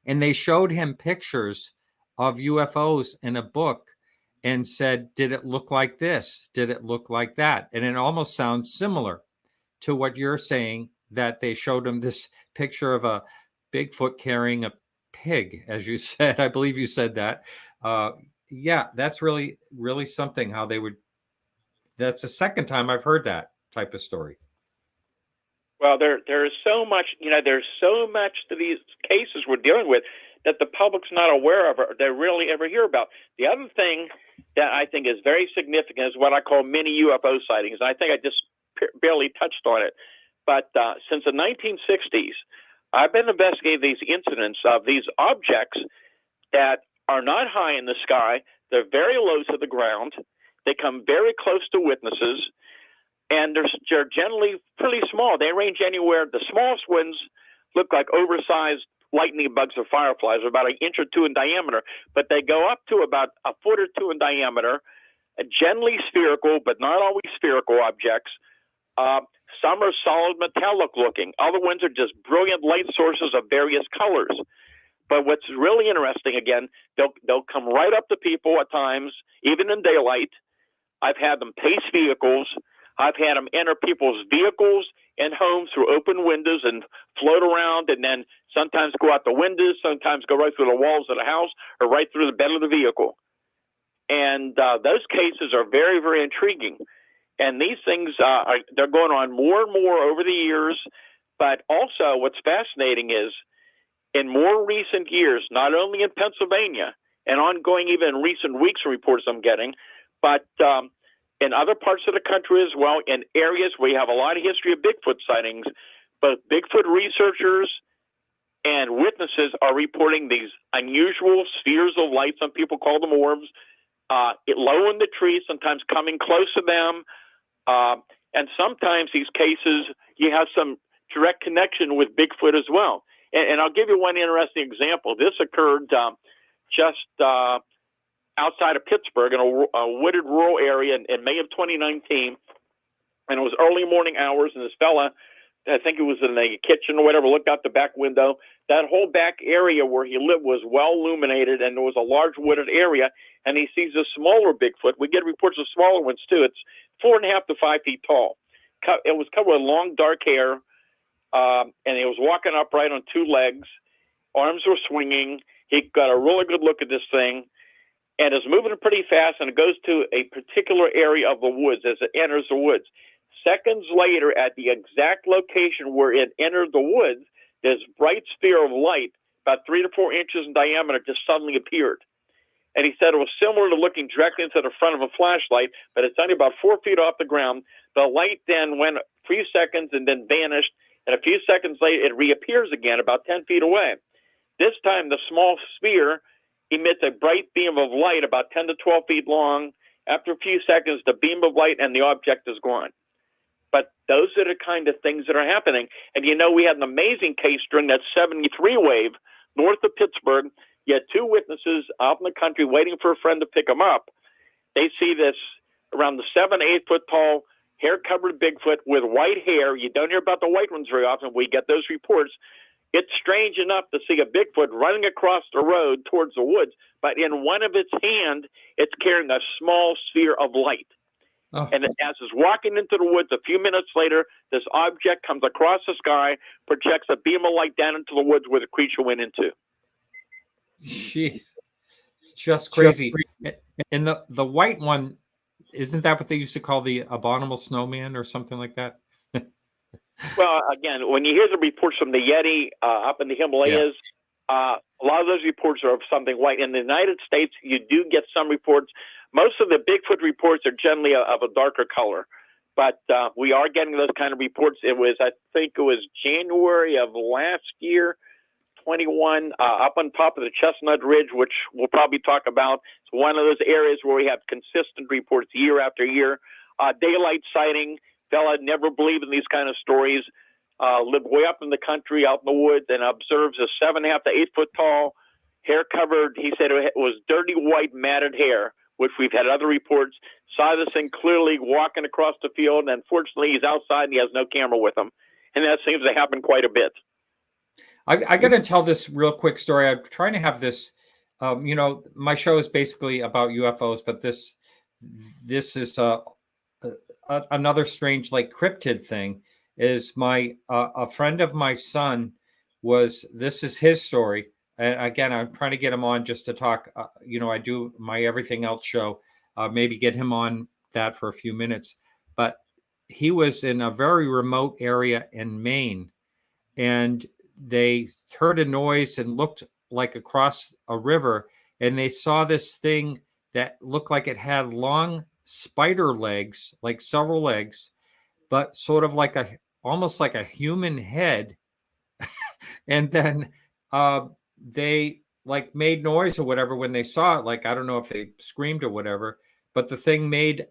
And they showed him pictures of UFOs in a book and said, did it look like this? Did it look like that? And it almost sounds similar to what you're saying, that they showed him this picture of a Bigfoot carrying a pig, as you said. I believe you said that. Yeah, that's really, really something how they would. That's the second time I've heard that type of story. Well, there's so much, there's so much to these cases we're dealing with. that the public's not aware of or they rarely ever hear about. The other thing that I think is very significant is what I call mini UFO sightings. I think I just barely touched on it. But since the 1960s, I've been investigating these incidents of these objects that are not high in the sky. They're very low to the ground. They come very close to witnesses, and they're generally pretty small. They range anywhere. The smallest ones look like oversized lightning bugs or fireflies, about an inch or two in diameter, but they go up to about a foot or two in diameter, generally spherical, but not always spherical objects. Some are solid metallic looking. Other ones are just brilliant light sources of various colors. But what's really interesting, again, they'll come right up to people at times, even in daylight. I've had them pace vehicles. I've had them enter people's vehicles and homes through open windows and float around, and then sometimes go out the windows, sometimes go right through the walls of the house or right through the bed of the vehicle. And those cases are very, very intriguing. And these things, they're going on more and more over the years. But also what's fascinating is in more recent years, not only in Pennsylvania and ongoing even in recent weeks reports I'm getting, but in other parts of the country as well, in areas where you have a lot of history of Bigfoot sightings, both Bigfoot researchers and witnesses are reporting these unusual spheres of light. Some people call them orbs, low in the trees, sometimes coming close to them. And sometimes these cases, you have some direct connection with Bigfoot as well. And I'll give you one interesting example. This occurred just outside of Pittsburgh in a wooded rural area in May of 2019. And it was early morning hours, and this fella, I think it was in the kitchen or whatever, looked out the back window. That whole back area where he lived was well illuminated, and there was a large wooded area, and he sees a smaller Bigfoot. We get reports of smaller ones, too. It's 4.5 to 5 feet tall. It was covered with long, dark hair, and he was walking upright on two legs. Arms were swinging. He got a really good look at this thing, and is moving pretty fast, and it goes to a particular area of the woods as it enters the woods. Seconds later, at the exact location where it entered the woods, this bright sphere of light, about 3 to 4 inches in diameter, just suddenly appeared. And he said it was similar to looking directly into the front of a flashlight, but it's only about 4 feet off the ground. The light then went a few seconds and then vanished, and a few seconds later, it reappears again about 10 feet away. This time, the small sphere emits a bright beam of light about 10 to 12 feet long. After a few seconds, the beam of light and the object is gone. But those are the kind of things that are happening. And you know, we had an amazing case during that 73 wave north of Pittsburgh. You had two witnesses out in the country waiting for a friend to pick them up. They see this around the 7, 8 foot tall, hair-covered Bigfoot with white hair. You don't hear about the white ones very often. We get those reports. It's strange enough to see a Bigfoot running across the road towards the woods, but in one of its hand, it's carrying a small sphere of light. Oh. And as it's walking into the woods, a few minutes later, this object comes across the sky, projects a beam of light down into the woods where the creature went into. Jeez. Just crazy. And the white one, isn't that what they used to call the abominable snowman or something like that? Well, again, when you hear the reports from the Yeti up in the Himalayas, a lot of those reports are of something white. In the United States, you do get some reports. Most of the Bigfoot reports are generally of a darker color, but we are getting those kind of reports. I think it was January of last year, 21, up on top of the Chestnut Ridge, which we'll probably talk about. It's one of those areas where we have consistent reports year after year. Daylight sighting. Fella never believed in these kind of stories. Lived way up in the country, out in the woods, and observes a 7.5 to 8 foot tall, hair covered. He said it was dirty white matted hair, which we've had other reports. Saw this thing clearly walking across the field, and unfortunately, he's outside and he has no camera with him, and that seems to happen quite a bit. I got to tell this real quick story. I'm trying to have this. My show is basically about UFOs, but this is another strange, like, cryptid thing. Is a friend of my son this is his story. And again, I'm trying to get him on just to talk. I do my Everything Else show, maybe get him on that for a few minutes. But he was in a very remote area in Maine, and they heard a noise and looked like across a river, and they saw this thing that looked like it had long spider legs, like several legs, but sort of like almost like a human head. And then they like made noise or whatever when they saw it. Like, I don't know if they screamed or whatever, but the thing made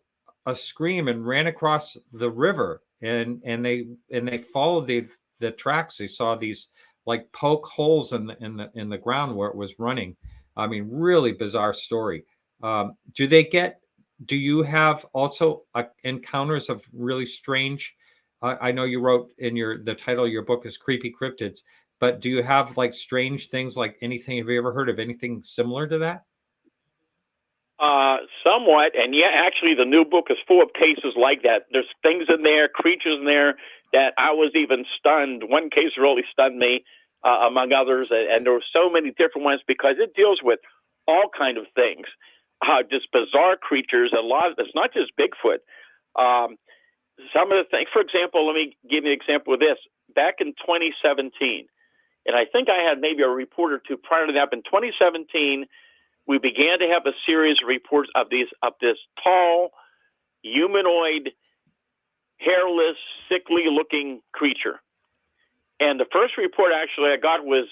a scream and ran across the river, and they followed the tracks. They saw these like poke holes in the ground where it was running. I mean, really bizarre story. Do you have also encounters of really strange? I know you wrote in the title of your book is Creepy Cryptids, but do you have like strange things, like anything? Have you ever heard of anything similar to that? Somewhat, and yeah, actually, the new book is full of cases like that. There's things in there, creatures in there that I was even stunned. One case really stunned me, among others, and there were so many different ones because it deals with all kind of things, just bizarre creatures. It's not just Bigfoot. Some of the things, for example, let me give you an example of this. Back in 2017, and I think I had maybe a report or two prior to that, but in 2017, we began to have a series of reports of this tall, humanoid, hairless, sickly-looking creature. And the first report actually I got was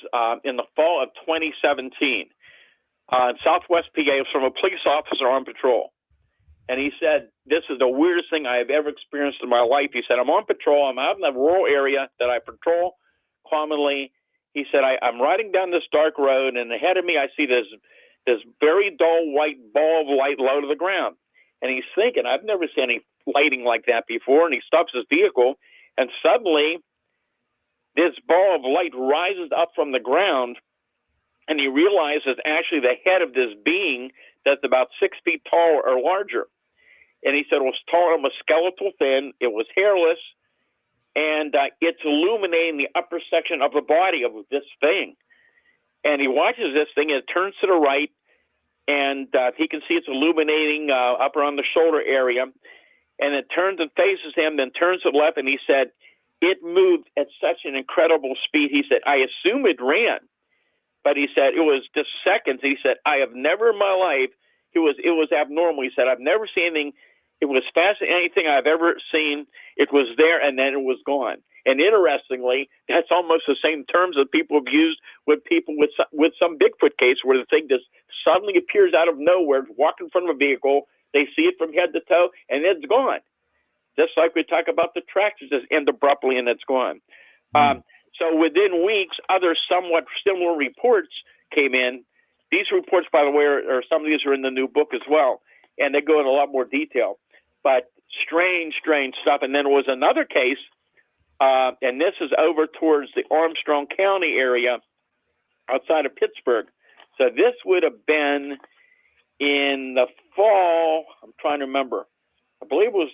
in the fall of 2017 in Southwest PA. It was from a police officer on patrol. And he said, this is the weirdest thing I have ever experienced in my life. He said, I'm on patrol. I'm out in the rural area that I patrol commonly. He said, I'm riding down this dark road, and ahead of me I see this very dull white ball of light low to the ground. And he's thinking, I've never seen any lighting like that before. And he stops his vehicle, and suddenly this ball of light rises up from the ground, and he realizes actually the head of this being that's about 6 feet tall or larger. And he said it was tall, it was skeletal thin, it was hairless, and it's illuminating the upper section of the body of this thing. And he watches this thing, and it turns to the right, and he can see it's illuminating up around the shoulder area. And it turns and faces him, then turns to the left, and he said, it moved at such an incredible speed. He said, I assume it ran, but he said it was just seconds. He said, I have never in my life, it was abnormal. He said, I've never seen anything. It was fascinating, anything I've ever seen. It was there, and then it was gone. And interestingly, that's almost the same terms that people have used with people with some Bigfoot case, where the thing just suddenly appears out of nowhere, walk in front of a vehicle, they see it from head to toe, and it's gone. Just like we talk about the tracks, it just end abruptly and it's gone. So within weeks, other somewhat similar reports came in. These reports, by the way, are some of these are in the new book as well, and they go in a lot more detail. But strange stuff. And then there was another case, and this is over towards the Armstrong County area outside of Pittsburgh. So this would have been in the fall, I'm trying to remember, I believe it was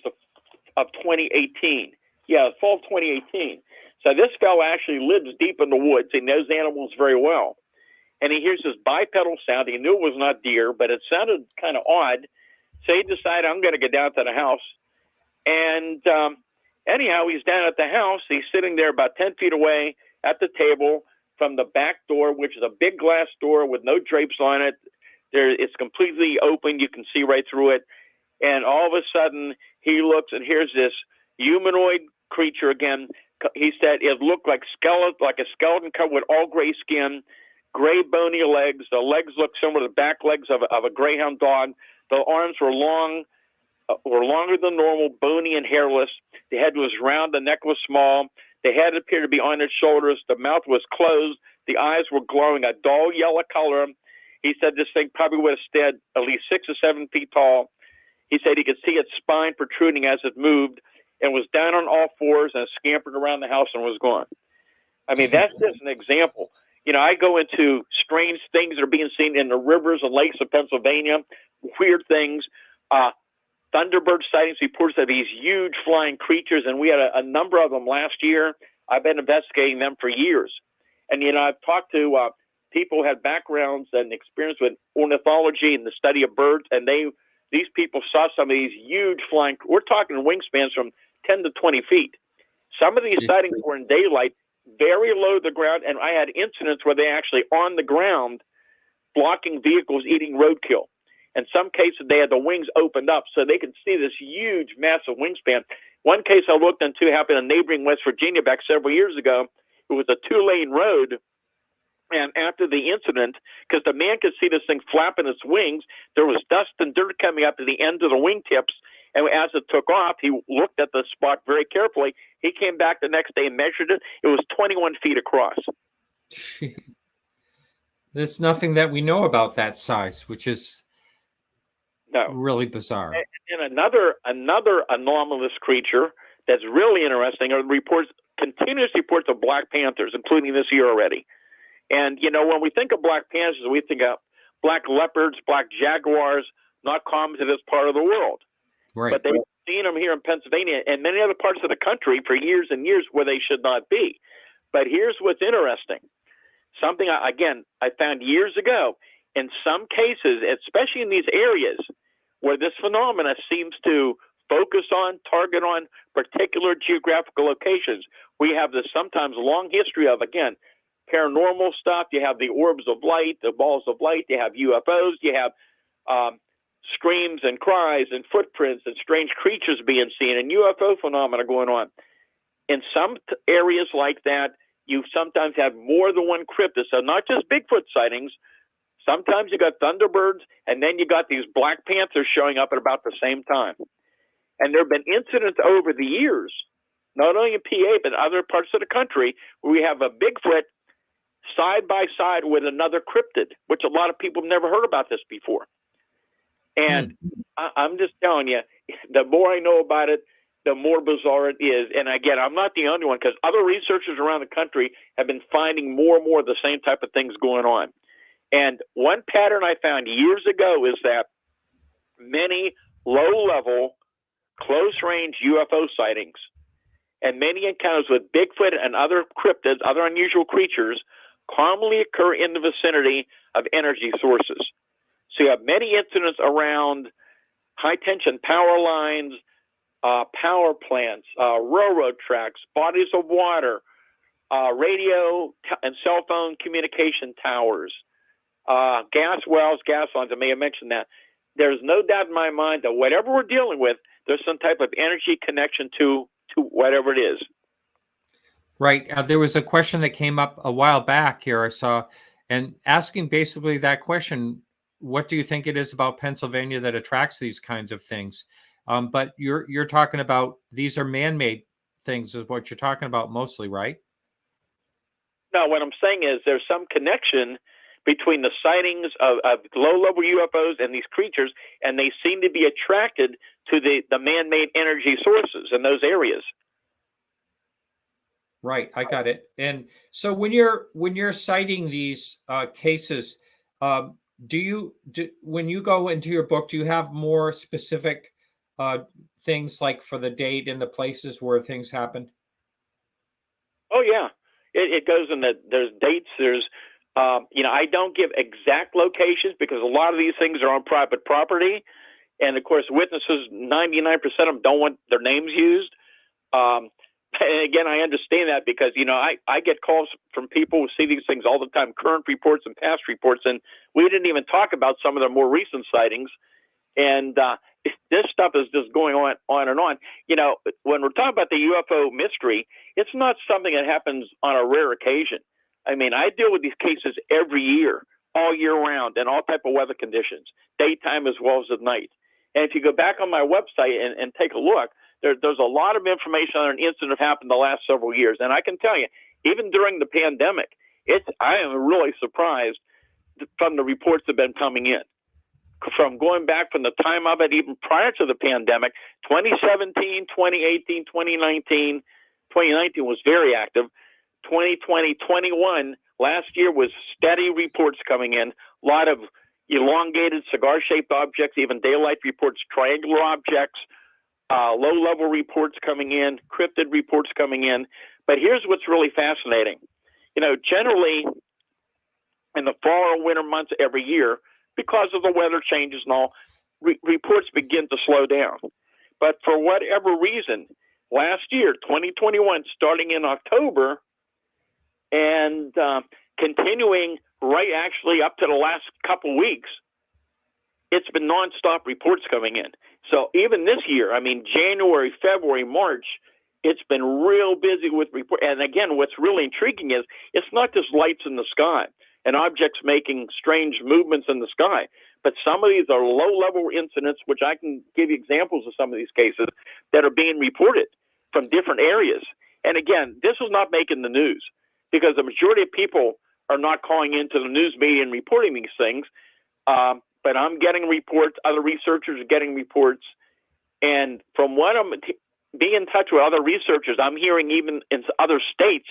of 2018. Yeah, the fall of 2018. So this fellow actually lives deep in the woods. He knows animals very well. And he hears this bipedal sound. He knew it was not deer, but it sounded kind of odd. So he decided, I'm going to get down to the house. And anyhow, he's down at the house. He's sitting there about 10 feet away at the table from the back door, which is a big glass door with no drapes on it. It's completely open. You can see right through it. And all of a sudden, he looks and here's this humanoid creature again. He said it looked like a skeleton covered with all gray skin, gray bony legs. The legs looked similar to the back legs of a greyhound dog. The arms were longer than normal, bony and hairless. The head was round, the neck was small. The head appeared to be on its shoulders. The mouth was closed. The eyes were glowing a dull yellow color. He said this thing probably would have stood at least 6 or 7 feet tall. He said he could see its spine protruding as it moved and was down on all fours and scampered around the house and was gone. I mean, that's just an example. You know, I go into strange things that are being seen in the rivers and lakes of Pennsylvania, weird things. Thunderbird sightings, reports of these huge flying creatures, and we had a number of them last year. I've been investigating them for years. And, you know, I've talked to people who had backgrounds and experience with ornithology and the study of birds, and these people saw some of these huge flying, we're talking wingspans from 10 to 20 feet. Some of these sightings were in daylight. very low to the ground, and I had incidents where they actually on the ground blocking vehicles eating roadkill. In some cases, they had the wings opened up so they could see this huge, massive wingspan. One case I looked into happened in neighboring West Virginia back several years ago. It was a 2-lane road. And after the incident, because the man could see this thing flapping its wings, there was dust and dirt coming up to the end of the wingtips. And as it took off, he looked at the spot very carefully. He came back the next day and measured it. It was 21 feet across. There's nothing that we know about that size, which is really bizarre. And another anomalous creature that's really interesting are continuous reports of black panthers, including this year already. And, when we think of black panthers, we think of black leopards, black jaguars, not common to this part of the world. Right. But they've seen them here in Pennsylvania and many other parts of the country for years and years where they should not be. But here's what's interesting. Something, I found years ago, in some cases, especially in these areas where this phenomena seems to focus on, target on particular geographical locations, we have this sometimes long history of, again, paranormal stuff. You have the orbs of light, the balls of light. You have UFOs. You have screams and cries and footprints and strange creatures being seen and UFO phenomena going on. In some areas like that, you sometimes have more than one cryptid. So not just Bigfoot sightings. Sometimes you got thunderbirds, and then you got these black panthers showing up at about the same time. And there have been incidents over the years, not only in PA, but other parts of the country, where we have a Bigfoot side by side with another cryptid, which a lot of people have never heard about this before. And I'm just telling you, the more I know about it, the more bizarre it is. And again, I'm not the only one, because other researchers around the country have been finding more and more of the same type of things going on. And one pattern I found years ago is that many low-level, close-range UFO sightings and many encounters with Bigfoot and other cryptids, other unusual creatures, commonly occur in the vicinity of energy sources. So you have many incidents around high-tension power lines, power plants, railroad tracks, bodies of water, radio and cell phone communication towers, gas wells, gas lines. I may have mentioned that. There's no doubt in my mind that whatever we're dealing with, there's some type of energy connection to whatever it is. Right. There was a question that came up a while back here, I saw, and asking basically that question: what do you think it is about Pennsylvania that attracts these kinds of things? But you're talking about these are man-made things, is what you're talking about mostly, right? No, what I'm saying is there's some connection between the sightings of low-level UFOs and these creatures, and they seem to be attracted to the man-made energy sources in those areas. Right, I got it. And so when you're citing these cases, when you go into your book, do you have more specific things like for the date and the places where things happened? Oh yeah, it goes in there's dates. There's I don't give exact locations because a lot of these things are on private property, and of course witnesses, 99% of them don't want their names used. And again, I understand that because, I get calls from people who see these things all the time, current reports and past reports, and we didn't even talk about some of the more recent sightings. And this stuff is just going on and on. When we're talking about the UFO mystery, it's not something that happens on a rare occasion. I mean, I deal with these cases every year, all year round, in all type of weather conditions, daytime as well as at night. And if you go back on my website and take a look, there's a lot of information on an incident that happened the last several years. And I can tell you, even during the pandemic, I am really surprised from the reports that have been coming in. From going back from the time of it, even prior to the pandemic, 2017, 2018, 2019 was very active. 2020, 21, last year was steady reports coming in. A lot of elongated cigar-shaped objects, even daylight reports, triangular objects, low-level reports coming in, cryptid reports coming in. But here's what's really fascinating. Generally in the fall or winter months every year, because of the weather changes and all, reports begin to slow down. But for whatever reason, last year, 2021, starting in October, and continuing right actually up to the last couple weeks. It's been nonstop reports coming in. So even this year, I mean, January, February, March, it's been real busy with reports. And again, what's really intriguing is it's not just lights in the sky and objects making strange movements in the sky, but some of these are low-level incidents, which I can give you examples of some of these cases that are being reported from different areas. And again, this is not making the news because the majority of people are not calling into the news media and reporting these things. But I'm getting reports, other researchers are getting reports. And from what I'm being in touch with other researchers, I'm hearing even in other states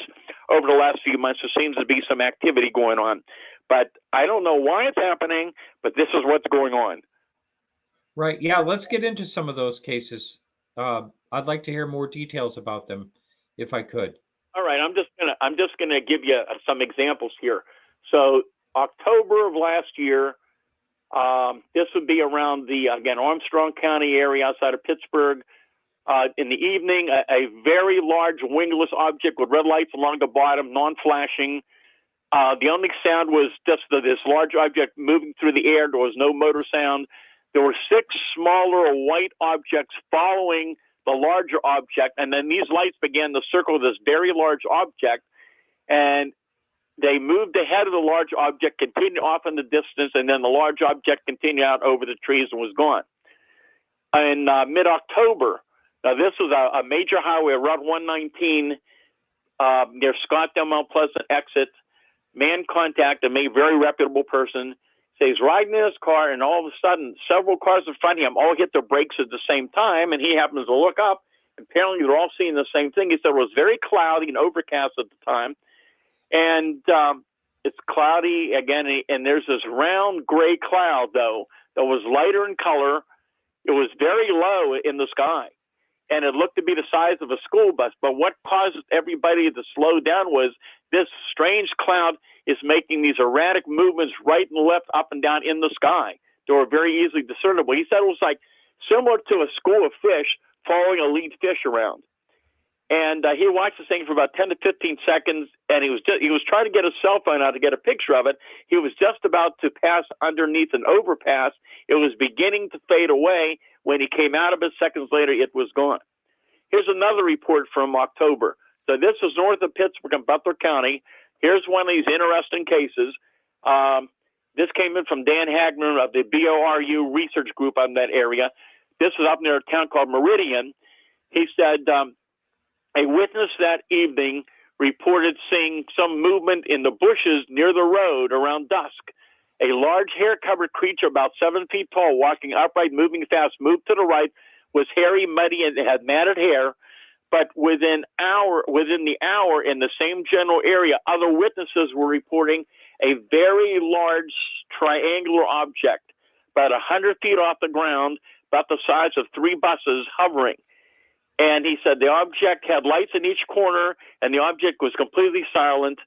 over the last few months, there seems to be some activity going on. But I don't know why it's happening, but this is what's going on. Right. Yeah. Let's get into some of those cases. I'd like to hear more details about them, if I could. All right. I'm just gonna give you some examples here. So October of last year, this would be around the Armstrong County area outside of Pittsburgh. In the evening, a very large wingless object with red lights along the bottom, non-flashing. The only sound was just this large object moving through the air. There was no motor sound. There were 6 smaller white objects following the larger object, and then these lights began to circle this very large object, and they moved ahead of the large object, continued off in the distance, and then the large object continued out over the trees and was gone. In mid-October, now this was a major highway, Route 119, near Scottsdale, Mount Pleasant exit. Man contacted me, very reputable person. So he's riding in his car, and all of a sudden, several cars in front of him all hit their brakes at the same time, and he happens to look up. Apparently, they're all seeing the same thing. He said it was very cloudy and overcast at the time, and it's cloudy again, and there's this round gray cloud, though, that was lighter in color. It was very low in the sky, and it looked to be the size of a school bus. But what caused everybody to slow down was this strange cloud is making these erratic movements right and left, up and down in the sky. They were very easily discernible. He said it was like similar to a school of fish following a lead fish around. And he watched this thing for about 10 to 15 seconds, and he was trying to get his cell phone out to get a picture of it. He was just about to pass underneath an overpass. It was beginning to fade away. When he came out of it seconds later, it was gone. Here's another report from October. So this is north of Pittsburgh in Butler County. Here's one of these interesting cases. This came in from Dan Hagman of the BORU research group on that area. This was up near a town called Meridian. He said a witness that evening reported seeing some movement in the bushes near the road around dusk. A large hair-covered creature about 7 feet tall, walking upright, moving fast, moved to the right, was hairy, muddy, and had matted hair. But within the hour, in the same general area, other witnesses were reporting a very large triangular object, about 100 feet off the ground, about the size of 3 buses, hovering. And he said the object had lights in each corner, and the object was completely silent.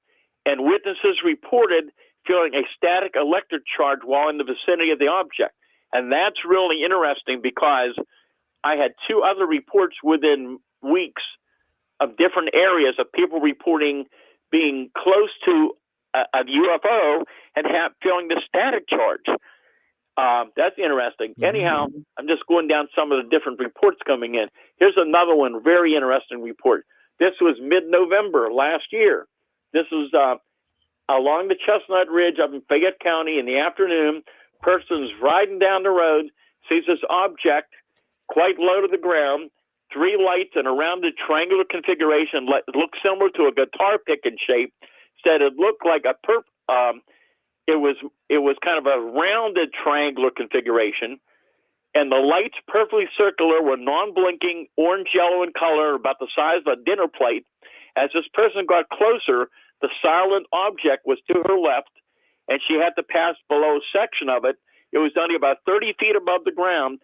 And witnesses reported feeling a static electric charge while in the vicinity of the object. And that's really interesting because I had 2 other reports within weeks of different areas of people reporting being close to a UFO and feeling the static charge. That's interesting. Mm-hmm. Anyhow, I'm just going down some of the different reports coming in. Here's another one, very interesting report. This was mid-November last year. This was along the Chestnut Ridge up in Fayette County in the afternoon. Person's riding down the road, sees this object quite low to the ground, 3 lights and a rounded triangular configuration, looked similar to a guitar pick in shape. Said it looked like it was kind of a rounded triangular configuration, and the lights, perfectly circular, were non-blinking, orange-yellow in color, about the size of a dinner plate. As this person got closer, the silent object was to her left, and she had to pass below a section of it. It was only about 30 feet above the ground,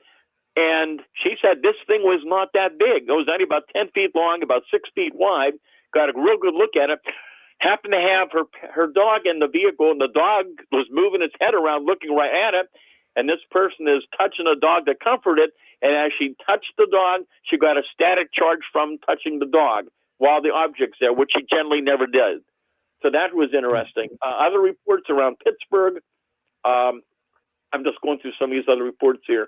and she said this thing was not that big. It was only about 10 feet long, about 6 feet wide. Got a real good look at it. Happened to have her dog in the vehicle, and the dog was moving its head around looking right at it, and this person is touching the dog to comfort it, and as she touched the dog, she got a static charge from touching the dog while the object's there, which she generally never did. So that was interesting. Other reports around Pittsburgh. I'm just going through some of these other reports here.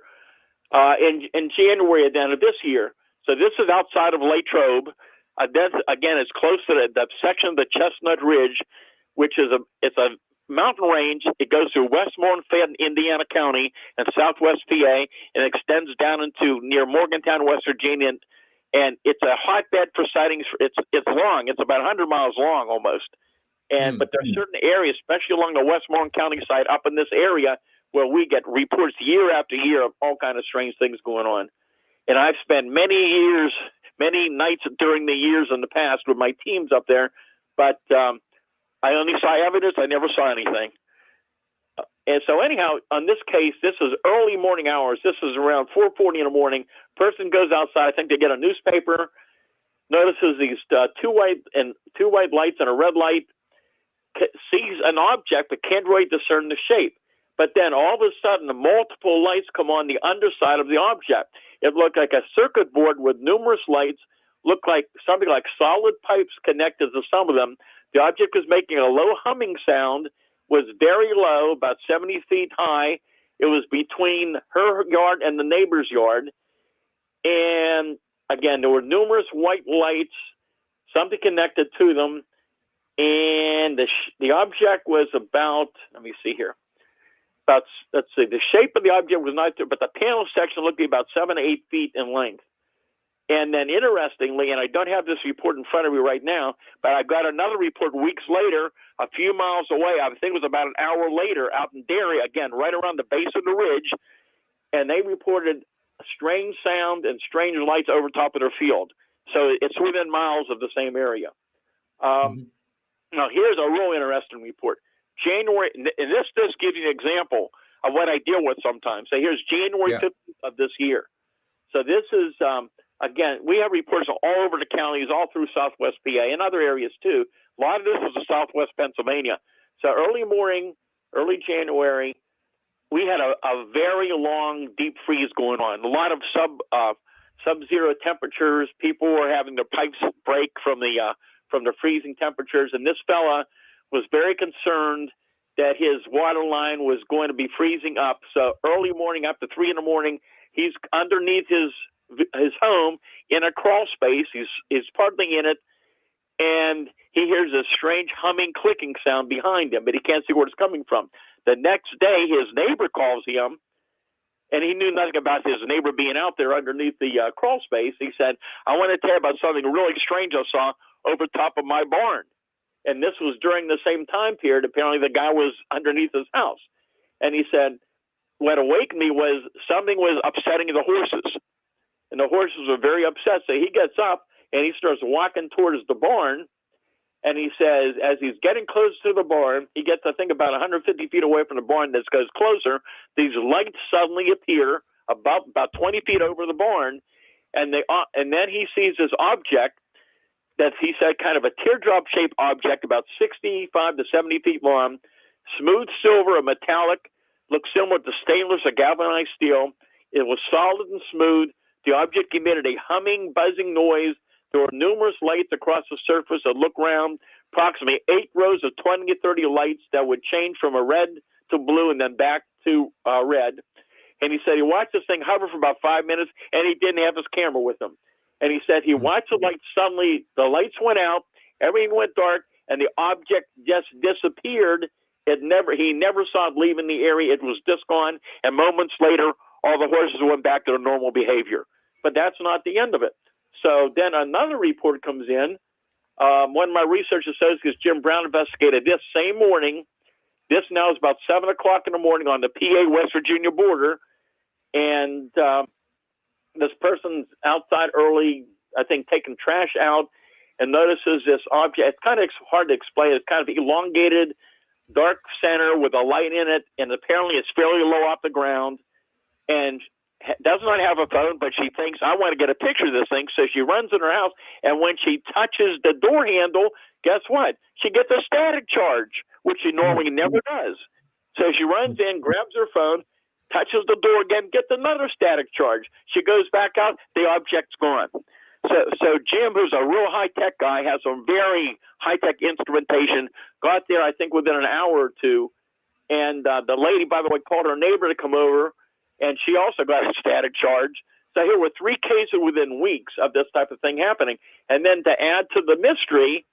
In January of this year. So this is outside of Latrobe. That's, again, it's close to the section of the Chestnut Ridge, which is it's a mountain range. It goes through Westmoreland, Fayette, Indiana County, and Southwest PA, and extends down into near Morgantown, West Virginia. And it's a hotbed for sightings. It's long. It's about 100 miles long almost. But there are certain areas, especially along the Westmoreland County side, up in this area, where we get reports year after year of all kinds of strange things going on. And I've spent many nights during the years in the past with my teams up there, but I only saw evidence. I never saw anything. And so anyhow, on this case, this is early morning hours. This is around 4:40 in the morning. Person goes outside. I think they get a newspaper, notices these two white lights and a red light, sees an object but can't really discern the shape. But then all of a sudden, the multiple lights come on the underside of the object. It looked like a circuit board with numerous lights, looked like something like solid pipes connected to some of them. The object was making a low humming sound, was very low, about 70 feet high. It was between her yard and the neighbor's yard. And again, there were numerous white lights, something connected to them. And the object was about, let me see here. Let's see, the shape of the object was not there, but the panel section looked to be about 7 to 8 feet in length. And then interestingly, and I don't have this report in front of me right now, but I got another report weeks later, a few miles away. I think it was about an hour later out in Derry, again, right around the base of the ridge. And they reported a strange sound and strange lights over top of their field. So it's within miles of the same area. Now, here's a real interesting report. January, and this gives you an example of what I deal with sometimes. So here's January 15th of this year. So this is, again, we have reports all over the counties, all through Southwest PA and other areas too. A lot of this is in Southwest Pennsylvania. So early morning, early January, we had a very long deep freeze going on. A lot of sub-zero temperatures. People were having their pipes break from the freezing temperatures. And this fella was very concerned that his water line was going to be freezing up. So early morning, up to 3 in the morning, he's underneath his home in a crawl space. He's partly in it, and he hears a strange humming, clicking sound behind him, but he can't see where it's coming from. The next day, his neighbor calls him, and he knew nothing about his neighbor being out there underneath the crawl space. He said, "I want to tell you about something really strange I saw over top of my barn." And this was during the same time period. Apparently, the guy was underneath his house. And he said, what awakened me was something was upsetting the horses. And the horses were very upset. So he gets up and he starts walking towards the barn. And he says, as he's getting close to the barn, he gets, I think, about 150 feet away from the barn. This goes closer. These lights suddenly appear about 20 feet over the barn. And then he sees this object that he said kind of a teardrop-shaped object, about 65 to 70 feet long, smooth silver, a metallic, looked similar to stainless or galvanized steel. It was solid and smooth. The object emitted a humming, buzzing noise. There were numerous lights across the surface that looked round, approximately 8 rows of 20 to 30 lights that would change from a red to blue and then back to red. And he said he watched this thing hover for about 5 minutes, and he didn't have his camera with him. And he said he watched the lights. Suddenly, the lights went out, everything went dark, and the object just disappeared. He never saw it leaving the area. It was just gone. And moments later, all the horses went back to their normal behavior. But that's not the end of it. So then another report comes in. One of my research associates, Jim Brown, investigated this same morning. This now is about 7 o'clock in the morning on the PA-West Virginia border. And this person's outside early, I think, taking trash out, and notices this object. It's kind of hard to explain. It's kind of elongated, dark center with a light in it, and apparently it's fairly low off the ground. And does not have a phone, but she thinks, I want to get a picture of this thing. So she runs in her house, and when she touches the door handle, guess what? She gets a static charge, which she normally never does. So she runs in, grabs her phone, touches the door again, gets another static charge. She goes back out, the object's gone. So Jim, who's a real high-tech guy, has some very high-tech instrumentation, got there, I think, within an hour or two. And the lady, by the way, called her neighbor to come over, and she also got a static charge. So here were 3 cases within weeks of this type of thing happening. And then to add to the mystery,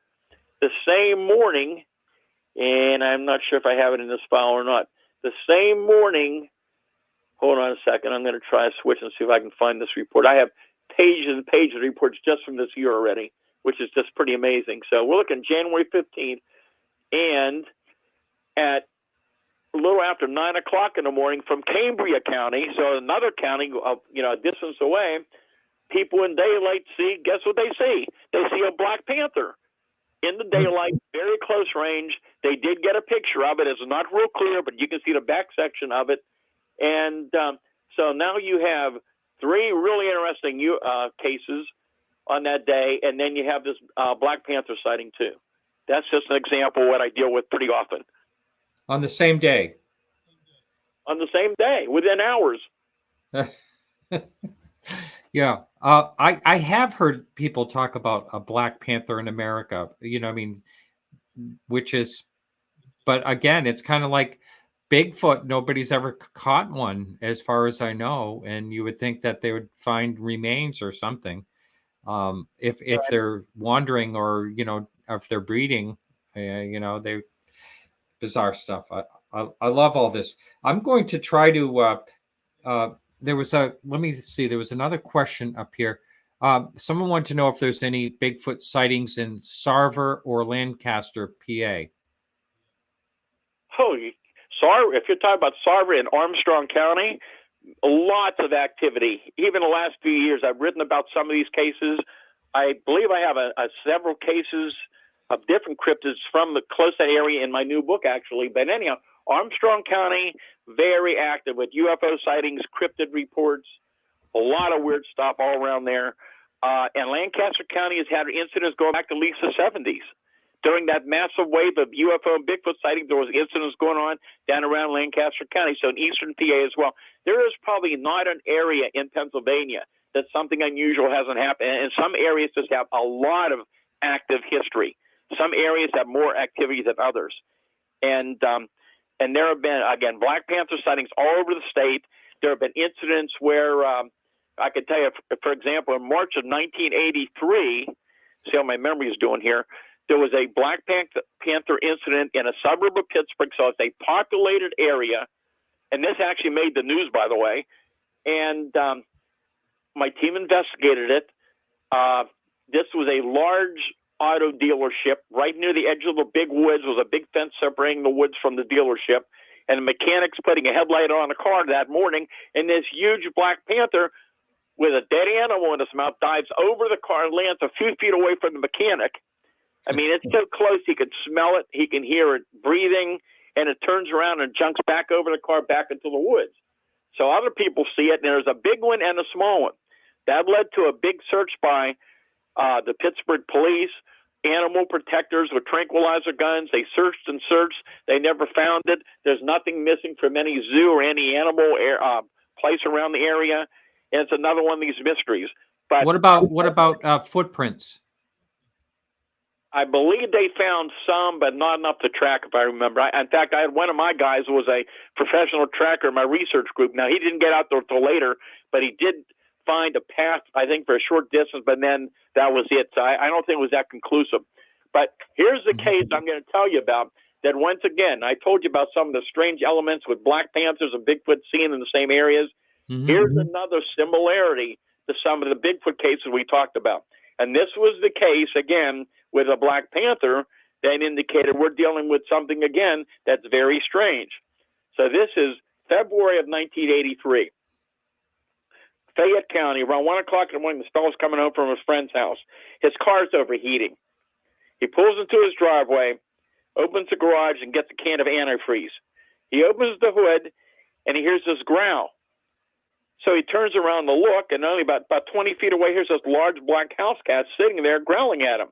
the same morning, and I'm not sure if I have it in this file or not, the same morning, hold on a second, I'm going to try to switch and see if I can find this report. I have pages and pages of reports just from this year already, which is just pretty amazing. So we're looking January 15th, and at a little after 9 o'clock in the morning from Cambria County, so another county, a distance away, people in daylight see, guess what they see? They see a black panther in the daylight, very close range. They did get a picture of it. It's not real clear, but you can see the back section of it. And so now you have 3 really interesting cases on that day, and then you have this black panther sighting too. That's just an example of what I deal with pretty often. On the same day? On the same day, within hours. Yeah. I have heard people talk about a black panther in America, which is, but again, it's kind of like Bigfoot. Nobody's ever caught one as far as I know. And you would think that they would find remains or something. If they're wandering or, if they're breeding, they bizarre stuff. I love all this. I'm going to try to, there was another question up here. Someone wanted to know if there's any Bigfoot sightings in Sarver or Lancaster, PA. Oh, if you're talking about Sarver in Armstrong County, lots of activity. Even the last few years, I've written about some of these cases. I believe I have several cases of different cryptids from the close to that area in my new book, actually. But anyhow, Armstrong County, very active with UFO sightings, cryptid reports, a lot of weird stuff all around there. And Lancaster County has had incidents going back to at least the 70s. During that massive wave of UFO and Bigfoot sightings, there was incidents going on down around Lancaster County, so in eastern PA as well. There is probably not an area in Pennsylvania that something unusual hasn't happened. And some areas just have a lot of active history. Some areas have more activity than others. And there have been, again, black panther sightings all over the state. There have been incidents where I could tell you, for example, in March of 1983, see how my memory is doing here, there was a black panther incident in a suburb of Pittsburgh, so it's a populated area. And this actually made the news, by the way. And my team investigated it. This was a large auto dealership right near the edge of the big woods. There was a big fence separating the woods from the dealership. And the mechanic's putting a headlight on a car that morning, and this huge black panther with a dead animal in its mouth dives over the car and lands a few feet away from the mechanic. I mean, it's so close he could smell it, he can hear it breathing, and it turns around and jumps back over the car back into the woods. So other people see it, and there's a big one and a small one. That led to a big search by the Pittsburgh police, animal protectors with tranquilizer guns. They searched and searched. They never found it. There's nothing missing from any zoo or any animal place around the area. And it's another one of these mysteries. But what about footprints? I believe they found some, but not enough to track, if I remember. In fact, I had one of my guys who was a professional tracker in my research group. Now, he didn't get out there until later, but he did find a path, I think, for a short distance, but then that was it. So I don't think it was that conclusive. But here's the case I'm going to tell you about that, once again, I told you about some of the strange elements with black panthers and Bigfoot seen in the same areas. Mm-hmm. Here's another similarity to some of the Bigfoot cases we talked about. And this was the case, again, with a black panther that indicated we're dealing with something, again, that's very strange. So this is February of 1983. Fayette County, around 1 o'clock in the morning, this fellow's coming home from his friend's house. His car's overheating. He pulls into his driveway, opens the garage, and gets a can of antifreeze. He opens the hood, and he hears this growl. So he turns around to look, and only about 20 feet away, here's this large black house cat sitting there growling at him.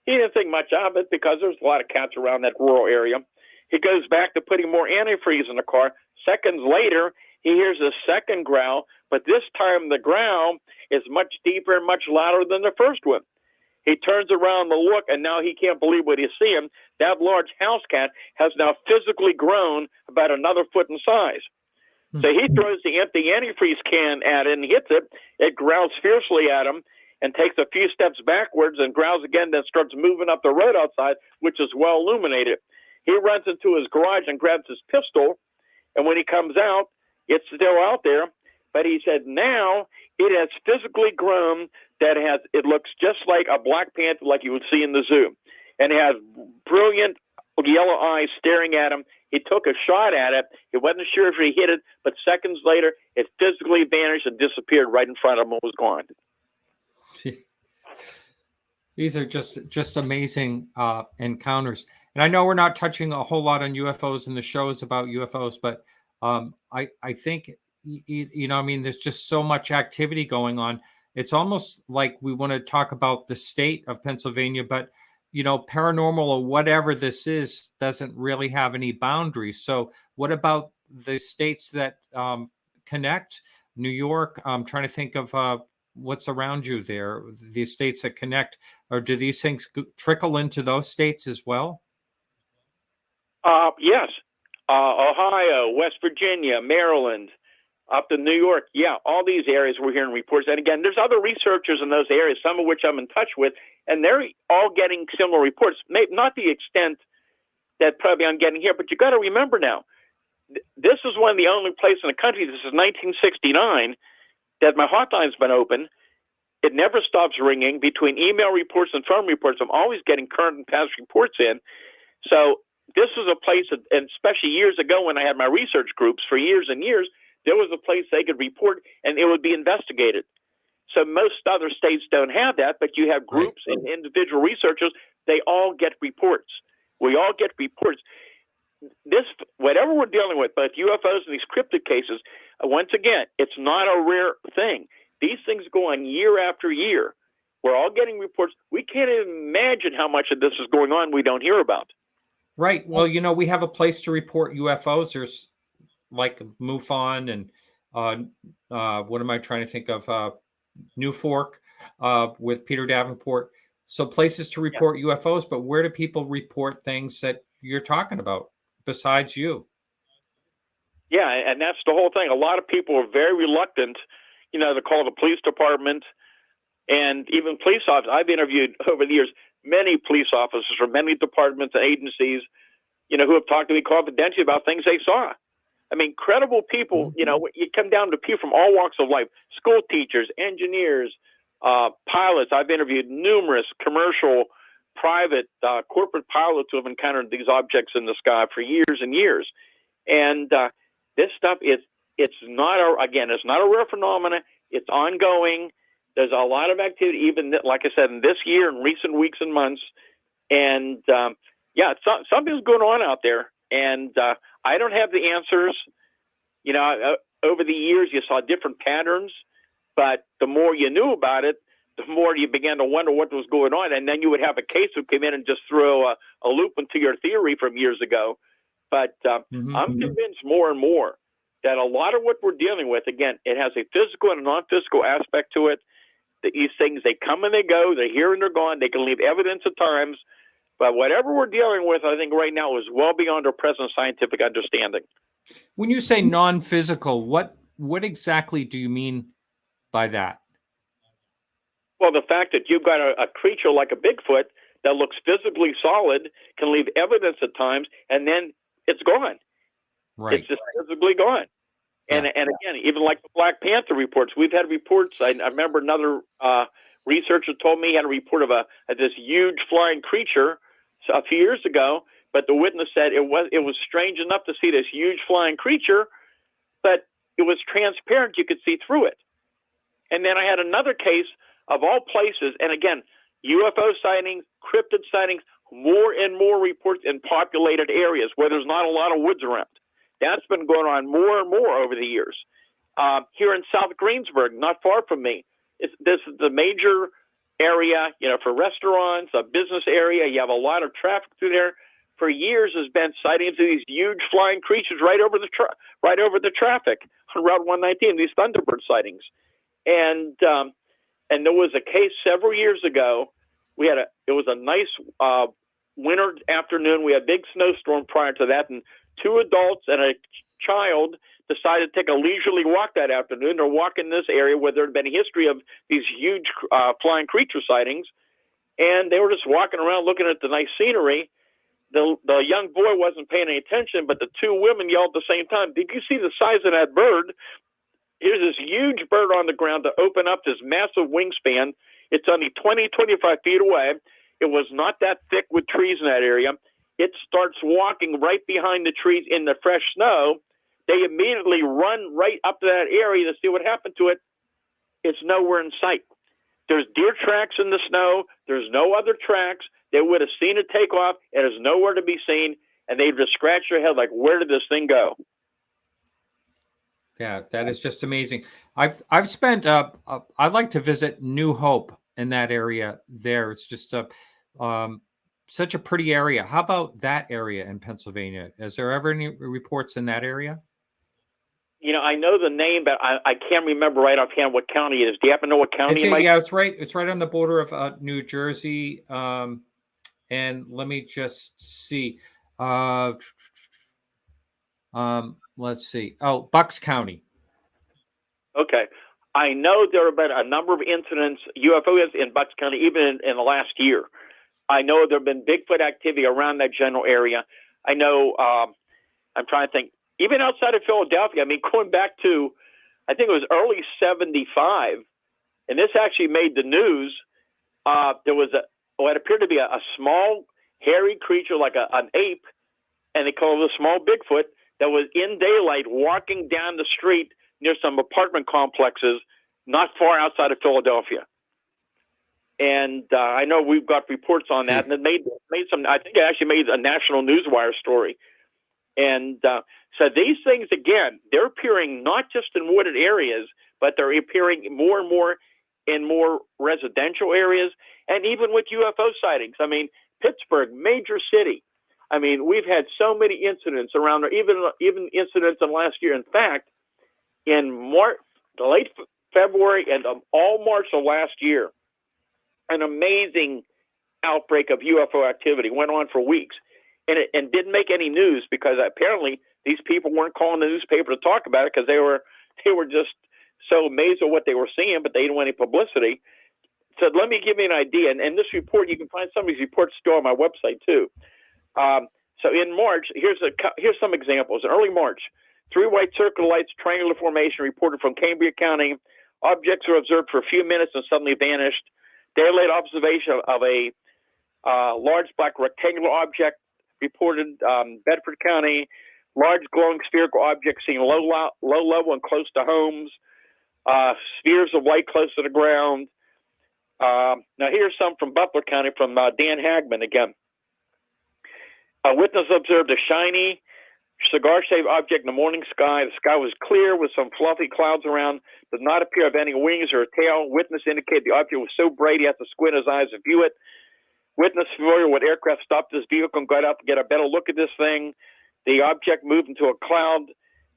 He didn't think much of it because there's a lot of cats around that rural area. He goes back to putting more antifreeze in the car. Seconds later, he hears a second growl, but this time the growl is much deeper and much louder than the first one. He turns around to look, and now he can't believe what he's seeing. That large house cat has now physically grown about another foot in size. So he throws the empty antifreeze can at it and hits it. It growls fiercely at him and takes a few steps backwards and growls again, then starts moving up the road outside, which is well illuminated. He runs into his garage and grabs his pistol, and when he comes out, it's still out there. But he said now it has physically grown that it looks just like a black panther like you would see in the zoo. And it has brilliant yellow eyes staring at him. He took a shot at it. He wasn't sure if he hit it, but seconds later, it physically vanished and disappeared right in front of him and was gone. These are just amazing encounters. And I know we're not touching a whole lot on UFOs in the shows about UFOs, but I think, I mean, there's just so much activity going on. It's almost like we want to talk about the state of Pennsylvania, but, paranormal or whatever this is doesn't really have any boundaries. So what about the states that connect? New York, I'm trying to think of what's around you there, the states that connect, or do these things trickle into those states as well? Yes. Ohio, West Virginia, Maryland, up to New York. Yeah, all these areas we're hearing reports. And again, there's other researchers in those areas, some of which I'm in touch with, and they're all getting similar reports. Maybe not the extent that probably I'm getting here, but you got to remember now, this is one of the only places in the country, this is 1969, that my hotline's been open. It never stops ringing. Between email reports and phone reports, I'm always getting current and past reports in. So this was a place, and especially years ago when I had my research groups for years and years, there was a place they could report and it would be investigated. So most other states don't have that, but you have groups and individual researchers, they all get reports. We all get reports. This, whatever we're dealing with, both UFOs and these cryptid cases, once again, it's not a rare thing. These things go on year after year. We're all getting reports. We can't even imagine how much of this is going on we don't hear about. Right. Well, we have a place to report UFOs. There's like MUFON and what am I trying to think of? New Fork with Peter Davenport. So places to report UFOs, but where do people report things that you're talking about besides you? Yeah, and that's the whole thing. A lot of people are very reluctant, to call the police department and even police officers. I've interviewed over the years many police officers from many departments and agencies, who have talked to me confidentially about things they saw. I mean, credible people, you come down to people from all walks of life, school teachers, engineers, pilots. I've interviewed numerous commercial, private, corporate pilots who have encountered these objects in the sky for years and years. And this stuff it's not a rare phenomenon. It's ongoing. There's a lot of activity, even like I said, in this year and recent weeks and months. And something's going on out there. And I don't have the answers. Over the years, you saw different patterns, but the more you knew about it, the more you began to wonder what was going on. And then you would have a case who came in and just throw a loop into your theory from years ago. But I'm convinced more and more that a lot of what we're dealing with, again, it has a physical and a non-physical aspect to it. That these things, they come and they go, they're here and they're gone. They can leave evidence at times. But whatever we're dealing with, I think right now is well beyond our present scientific understanding. When you say non-physical, what exactly do you mean by that? Well, the fact that you've got a creature like a Bigfoot that looks physically solid, can leave evidence at times, and then it's gone. Right. It's just physically gone. And again, even like the Black Panther reports, we've had reports. I remember another researcher told me he had a report of this huge flying creature a few years ago, but the witness said it was strange enough to see this huge flying creature, but it was transparent. You could see through it. And then I had another case of all places, and again, UFO sightings, cryptid sightings, more and more reports in populated areas where there's not a lot of woods around. That's been going on more and more over the years. Here in South Greensburg, not far from me, this is the major area, for restaurants, a business area. You have a lot of traffic through there. For years, there's been sightings of these huge flying creatures right over the traffic, on Route 119, these Thunderbird sightings. And there was a case several years ago. It was a nice winter afternoon. We had a big snowstorm prior to that, and 2 adults and a child decided to take a leisurely walk that afternoon. They're walking this area where there had been a history of these huge flying creature sightings, and they were just walking around looking at the nice scenery. The young boy wasn't paying any attention, but the 2 women yelled at the same time, "Did you see the size of that bird?" Here's this huge bird on the ground to open up this massive wingspan. It's only 20, 25 feet away. It was not that thick with trees in that area. It starts walking right behind the trees in the fresh snow. They immediately run right up to that area to see what happened to it. It's nowhere in sight. There's deer tracks in the snow. There's no other tracks. They would have seen it take off. It is nowhere to be seen. And they've just scratched their head like, where did this thing go? Yeah, that is just amazing. I've spent I'd like to visit New Hope in that area there. It's just such a pretty area. How about that area in Pennsylvania? Is there ever any reports in that area? I know the name, but I can't remember right offhand what county it is. Do you happen to know what county it is? Yeah, it's right. It's right on the border of New Jersey. And let me just see. Let's see. Oh, Bucks County. Okay. I know there have been a number of incidents, UFOs in Bucks County, even in the last year. I know there have been Bigfoot activity around that general area. I know, I'm trying to think, even outside of Philadelphia, I mean, going back to, I think it was early 75, and this actually made the news. There was what appeared to be a small, hairy creature like an ape, and they called it a small Bigfoot, that was in daylight walking down the street near some apartment complexes not far outside of Philadelphia. And I know we've got reports on that, and it made some, I think it actually made a national newswire story. And so these things, again, they're appearing not just in wooded areas, but they're appearing more and more in more residential areas, and even with UFO sightings. I mean, Pittsburgh, major city. I mean, we've had so many incidents around there, even incidents in last year. In fact, in March, late February and all March of last year, an amazing outbreak of UFO activity went on for weeks, and didn't make any news because apparently these people weren't calling the newspaper to talk about it because they were just so amazed at what they were seeing, but they didn't want any publicity. So let me give you an idea. And this report, you can find some of these reports still on my website too. So in March, here's some examples. In early March, 3 white circle lights, triangular formation reported from Cambria County. Objects were observed for a few minutes and suddenly vanished. Daylight observation of a large black rectangular object reported Bedford County. Large glowing spherical objects seen low level and close to homes. Spheres of light close to the ground. Now here's some from Butler County from Dan Hagman again. A witness observed a shiny, cigar-shaped object in the morning sky. The sky was clear with some fluffy clouds around. Did not appear to have any wings or a tail. Witness indicated the object was so bright he had to squint his eyes to view it. Witness familiar with aircraft stopped his vehicle and got out to get a better look at this thing. The object moved into a cloud,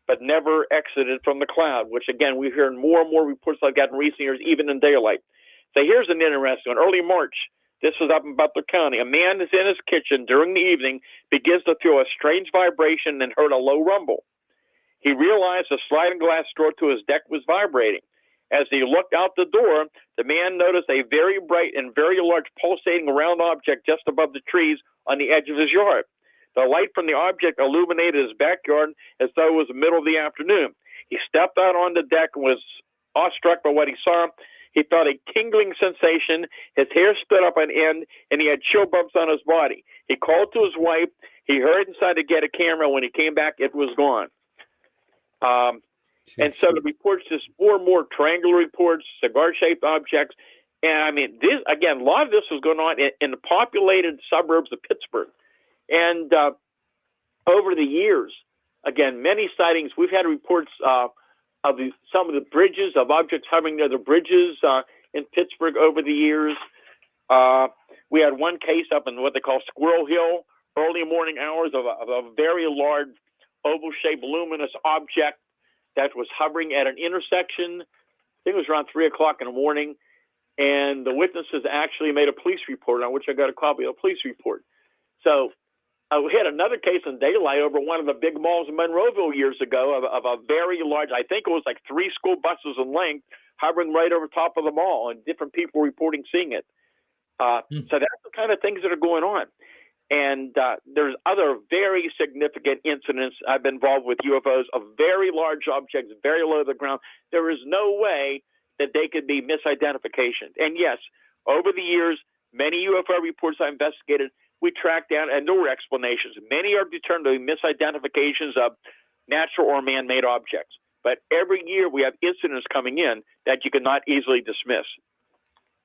but never exited from the cloud, which, again, we've heard more and more reports like that in recent years, even in daylight. So here's an interesting one. Early March, this was up in Butler County. A man is in his kitchen during the evening, begins to feel a strange vibration and heard a low rumble. He realized the sliding glass door to his deck was vibrating. As he looked out the door, the man noticed a very bright and very large pulsating round object just above the trees on the edge of his yard. The light from the object illuminated his backyard as though it was the middle of the afternoon. He stepped out on the deck and was awestruck by what he saw. He felt a tingling sensation. His hair stood up on end, and he had chill bumps on his body. He called to his wife. He hurried inside to get a camera. When he came back, it was gone. And so the reports, just more and more triangular reports, cigar-shaped objects. And I mean, this, again, a lot of this was going on in the populated suburbs of Pittsburgh. And over the years, again, many sightings. We've had reports of some of the bridges, of objects hovering near the bridges in Pittsburgh over the years. We had one case up in what they call Squirrel Hill, early morning hours of a very large oval-shaped luminous object that was hovering at an intersection. I think it was around 3 o'clock in the morning. And the witnesses actually made a police report, on which I got a copy of the police report. So we had another case in daylight over one of the big malls in Monroeville years ago of a very large, I think it was like 3 school buses in length, hovering right over top of the mall, and different people reporting seeing it. So that's the kind of things that are going on. And there's other very significant incidents. I've been involved with UFOs of very large objects, very low to the ground. There is no way that they could be misidentifications. And yes, over the years, many UFO reports I investigated, we tracked down, and there were explanations. Many are determined to be misidentifications of natural or man-made objects. But every year we have incidents coming in that you cannot easily dismiss.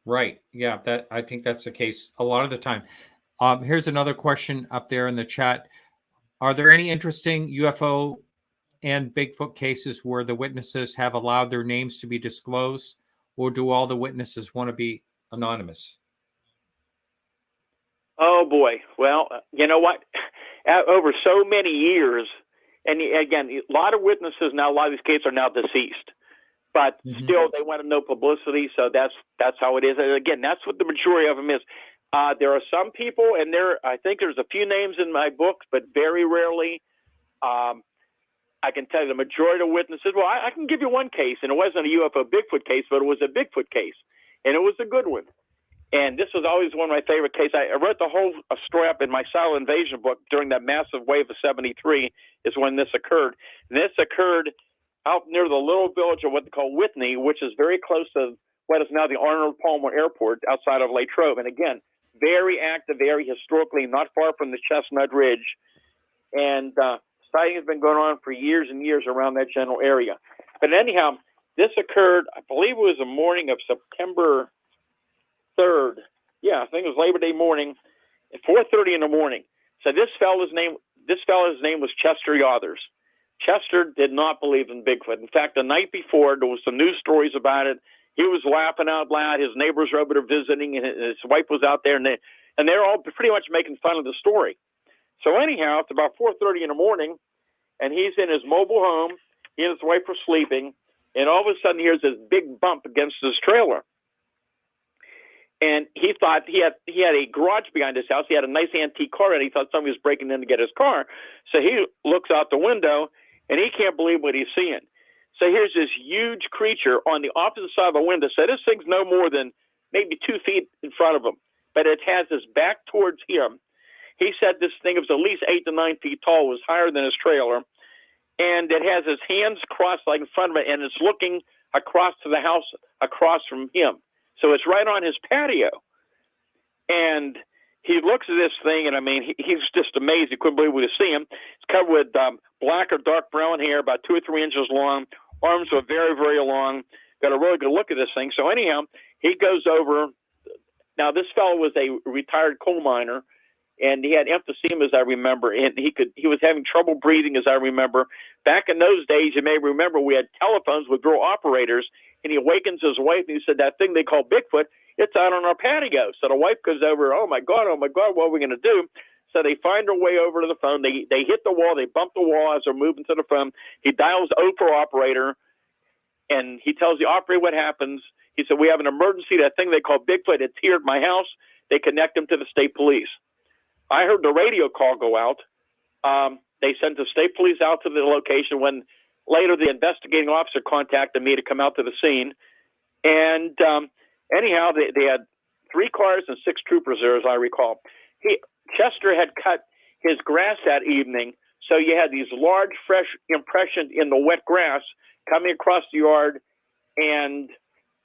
Right. Yeah, I think that's the case a lot of the time. Here's another question up there in the chat. Are there any interesting UFO and Bigfoot cases where the witnesses have allowed their names to be disclosed, or do all the witnesses want to be anonymous? Oh, boy. Well, you know what? Over so many years, and again, a lot of witnesses now, a lot of these cases are now deceased, but still they want to know publicity, so that's how it is. And again, that's what the majority of them is. There are some people, and I think there's a few names in my books, but very rarely. I can tell you the majority of witnesses, well, I can give you one case, and it wasn't a UFO Bigfoot case, but it was a Bigfoot case, and it was a good one. And this was always one of my favorite cases. I wrote the whole story up in my Silent Invasion book during that massive wave of 73 is when this occurred. And this occurred out near the little village of what they call Whitney, which is very close to what is now the Arnold Palmer Airport outside of Latrobe. And again, very active area historically, not far from the Chestnut Ridge. And sighting has been going on for years and years around that general area. But anyhow, this occurred, I believe it was the morning of September 3rd. Yeah, I think it was Labor Day morning at 4:30 in the morning. So this fellow's name was Chester Yothers. Chester did not believe in Bigfoot. In fact, the night before, there was some news stories about it. He was laughing out loud. His neighbors were over there visiting, and his wife was out there, and they're all pretty much making fun of the story. So anyhow, it's about 4:30 in the morning, and he's in his mobile home. He and his wife were sleeping, and all of a sudden, he hears this big bump against his trailer. And he thought he had a garage behind his house. He had a nice antique car, and he thought somebody was breaking in to get his car. So he looks out the window, and he can't believe what he's seeing. So here's this huge creature on the opposite side of the window. So this thing's no more than maybe 2 feet in front of him, but it has his back towards him. He said this thing was at least 8 to 9 feet tall, was higher than his trailer, and it has his hands crossed like in front of it, and it's looking across to the house across from him. So it's right on his patio. And he looks at this thing, and I mean, he's just amazed. He couldn't believe what he was seeing. It's covered with black or dark brown hair, about 2 or 3 inches long. Arms were very, very long. Got a really good look at this thing. So anyhow, he goes over. Now, this fellow was a retired coal miner, and he had emphysema, as I remember, and he was having trouble breathing, as I remember. Back in those days, you may remember, we had telephones with girl operators, and he awakens his wife, and he said, that thing they call Bigfoot, it's out on our patio. So the wife goes over, oh, my God, what are we going to do? So they find their way over to the phone. They hit the wall. They bump the wall as they're moving to the phone. He dials 0 for operator, and he tells the operator what happens. He said, we have an emergency. That thing they call Bigfoot, it's here at my house. They connect him to the state police. I heard the radio call go out. They sent the state police out to the location when later the investigating officer contacted me to come out to the scene. And anyhow, they had 3 cars and 6 troopers there, as I recall. Chester had cut his grass that evening, so you had these large, fresh impressions in the wet grass coming across the yard and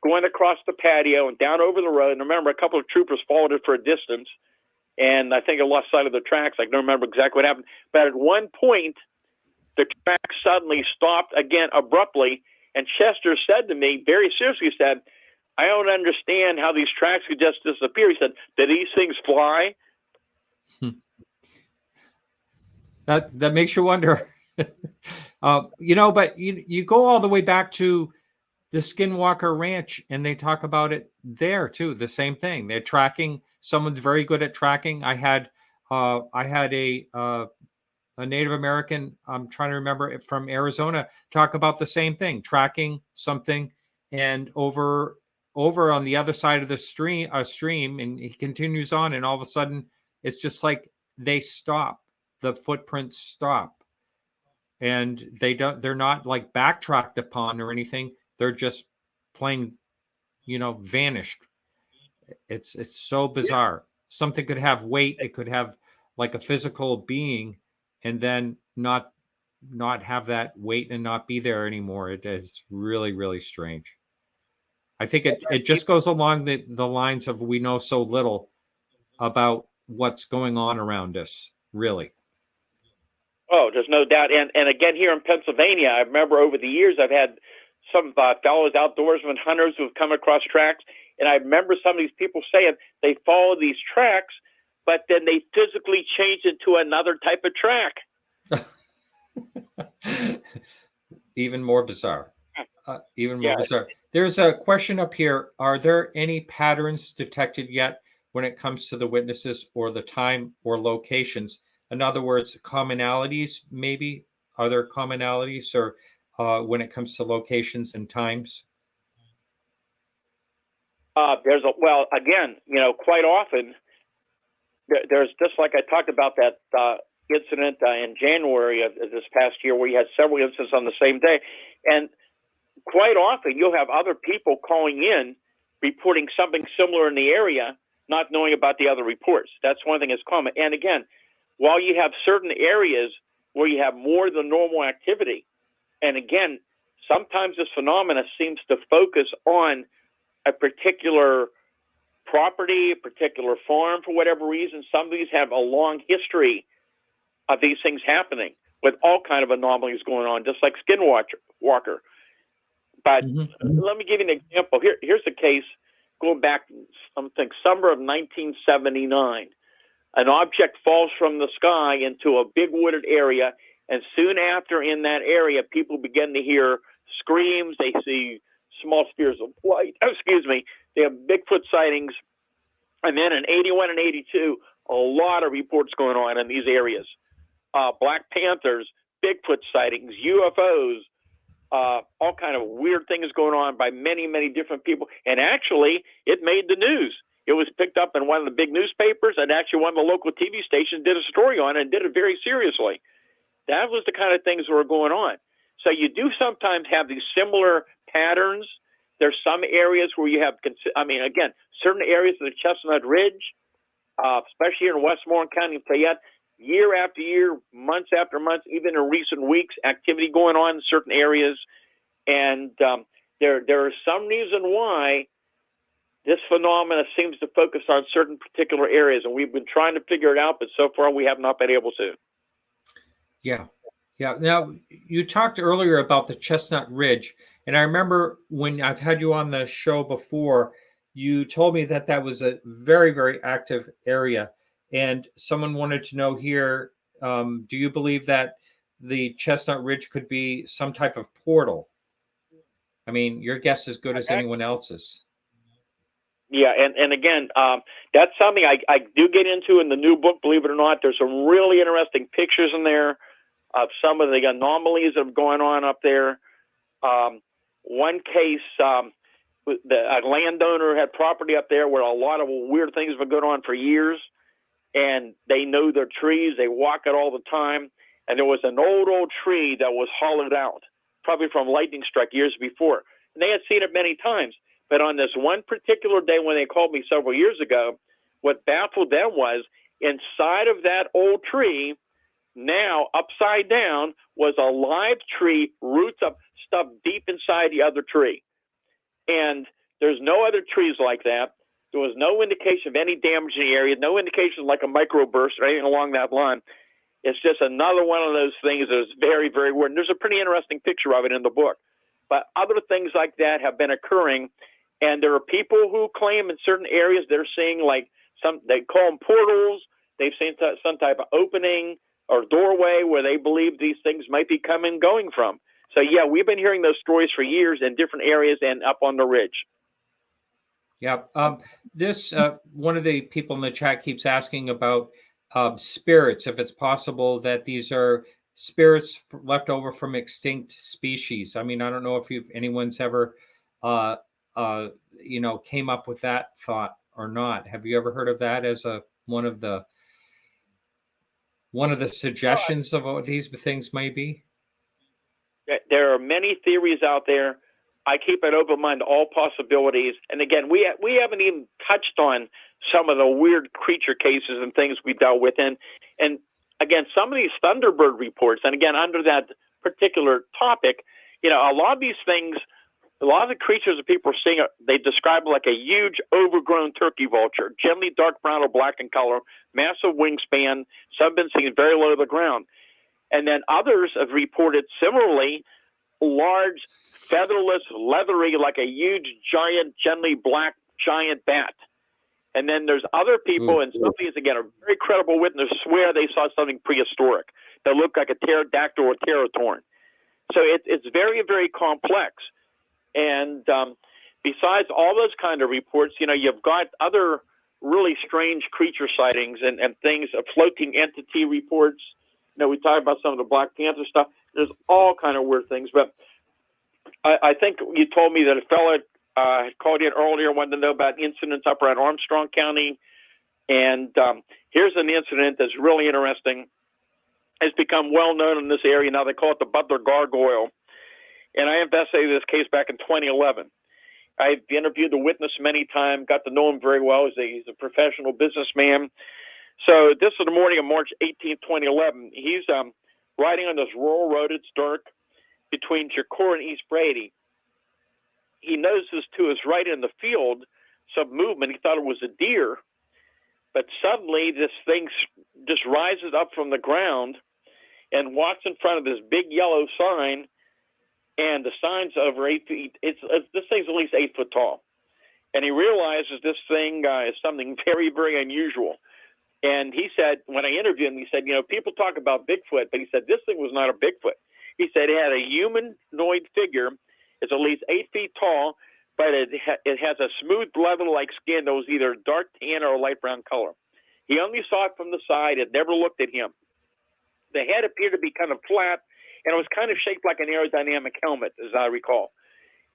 going across the patio and down over the road. And remember, a couple of troopers followed it for a distance, and I think I lost sight of the tracks. I don't remember exactly what happened. But at one point, the track suddenly stopped again abruptly, and Chester said to me, very seriously, he said, I don't understand how these tracks could just disappear. He said, do these things fly? That makes you wonder. But you go all the way back to the Skinwalker Ranch, and they talk about it there too. The same thing. They're tracking. Someone's very good at tracking. I had a a Native American, I'm trying to remember it, from Arizona, talk about the same thing, tracking something, and over on the other side of the stream, and he continues on, and all of a sudden it's just like they stop, the footprints stop, and they're not like backtracked upon or anything. They're just plain, vanished. It's so bizarre. Something could have weight, it could have like a physical being, and then not have that weight and not be there anymore. It's really, really strange. I think it just goes along the lines of, we know so little about what's going on around us, really. Oh, there's no doubt. And again, here in Pennsylvania, I remember over the years, I've had some fellows, outdoorsmen, hunters who have come across tracks. And I remember some of these people saying they follow these tracks, but then they physically change into another type of track. Even more bizarre. Bizarre. There's a question up here. Are there any patterns detected yet when it comes to the witnesses or the time or locations? In other words, commonalities, maybe? Are there commonalities or when it comes to locations and times? Again, quite often, there's just like I talked about that incident in January of this past year where you had several incidents on the same day. And quite often you'll have other people calling in, reporting something similar in the area, not knowing about the other reports. That's one thing that's common. And again, while you have certain areas where you have more than normal activity, and again, sometimes this phenomena seems to focus on a particular property, a particular farm for whatever reason. Some of these have a long history of these things happening with all kind of anomalies going on, just like Skinwalker. But let me give you an example. Here's a case going back, something summer of 1979. An object falls from the sky into a big wooded area, and soon after in that area, people begin to hear screams. They see small spheres of light. They have Bigfoot sightings. And then in 81 and 82, a lot of reports going on in these areas. Black Panthers, Bigfoot sightings, UFOs, all kind of weird things going on by many, many different people. And actually, it made the news. It was picked up in one of the big newspapers, and actually one of the local TV stations did a story on it and did it very seriously. That was the kind of things that were going on. So you do sometimes have these similar patterns. There's some areas where you have, again, certain areas of the Chestnut Ridge, especially here in Westmoreland County and Fayette, year after year, months after months, even in recent weeks, activity going on in certain areas. And there is some reason why this phenomena seems to focus on certain particular areas, and we've been trying to figure it out, but so far we have not been able to. Yeah. Now, you talked earlier about the Chestnut Ridge, and I remember when I've had you on the show before, you told me that was a very, very active area, and someone wanted to know here, do you believe that the Chestnut Ridge could be some type of portal? I mean, your guess is as good as anyone else's. Yeah, and again, that's something I do get into in the new book, believe it or not. There's some really interesting pictures in there of some of the anomalies that are going on up there. One case, a landowner had property up there where a lot of weird things have been going on for years, and they know their trees. They walk it all the time, and there was an old tree that was hollowed out, probably from lightning strike years before. And they had seen it many times. But on this one particular day when they called me several years ago, what baffled them was inside of that old tree, now upside down, was a live tree, roots up, stuff deep inside the other tree. And there's no other trees like that. There was no indication of any damage in the area, no indication like a microburst or anything along that line. It's just another one of those things that is very, very weird. And there's a pretty interesting picture of it in the book. But other things like that have been occurring. And there are people who claim in certain areas they're seeing like they call them portals. They've seen some type of opening or doorway where they believe these things might be coming, going from. So yeah, we've been hearing those stories for years in different areas and up on the ridge. Yeah. This one of the people in the chat keeps asking about spirits, if it's possible that these are spirits left over from extinct species. I mean, I don't know if anyone's ever, came up with that thought or not. Have you ever heard of that as one of the suggestions of what these things may be? There are many theories out there. I keep an open mind to all possibilities. And again, we haven't even touched on some of the weird creature cases and things we dealt with. And again, some of these Thunderbird reports, and again, under that particular topic, a lot of these things, a lot of the creatures that people are seeing, they describe like a huge overgrown turkey vulture, generally dark brown or black in color, massive wingspan. Some have been seen very low to the ground. And then others have reported similarly large, featherless, leathery, like a huge, giant, generally black, giant bat. And then there's other people, and some of these, again, are very credible witnesses, swear they saw something prehistoric that looked like a pterodactyl or teratorn. So it's very, very complex. And besides all those kind of reports, you've got other really strange creature sightings and things, floating entity reports. We talked about some of the Black Panther stuff. There's all kind of weird things. But I think you told me that a fella had called in earlier, wanted to know about incidents up around Armstrong County. And here's an incident that's really interesting. It's become well known in this area now. They call it the Butler Gargoyle. And I investigated this case back in 2011. I've interviewed the witness many times, got to know him very well. He's a professional businessman. So this is the morning of March 18, 2011. He's riding on this rural road. It's dark between Chicora and East Brady. He notices to his right in the field some movement. He thought it was a deer, but suddenly this thing just rises up from the ground and walks in front of this big yellow sign, and the sign's over 8 feet. This thing's at least 8 foot tall. And he realizes this thing is something very, very unusual. And he said, when I interviewed him, he said, people talk about Bigfoot, but he said this thing was not a Bigfoot. He said it had a humanoid figure. It's at least 8 feet tall, but it has a smooth leather-like skin that was either dark tan or a light brown color. He only saw it from the side. It never looked at him. The head appeared to be kind of flat, and it was kind of shaped like an aerodynamic helmet, as I recall.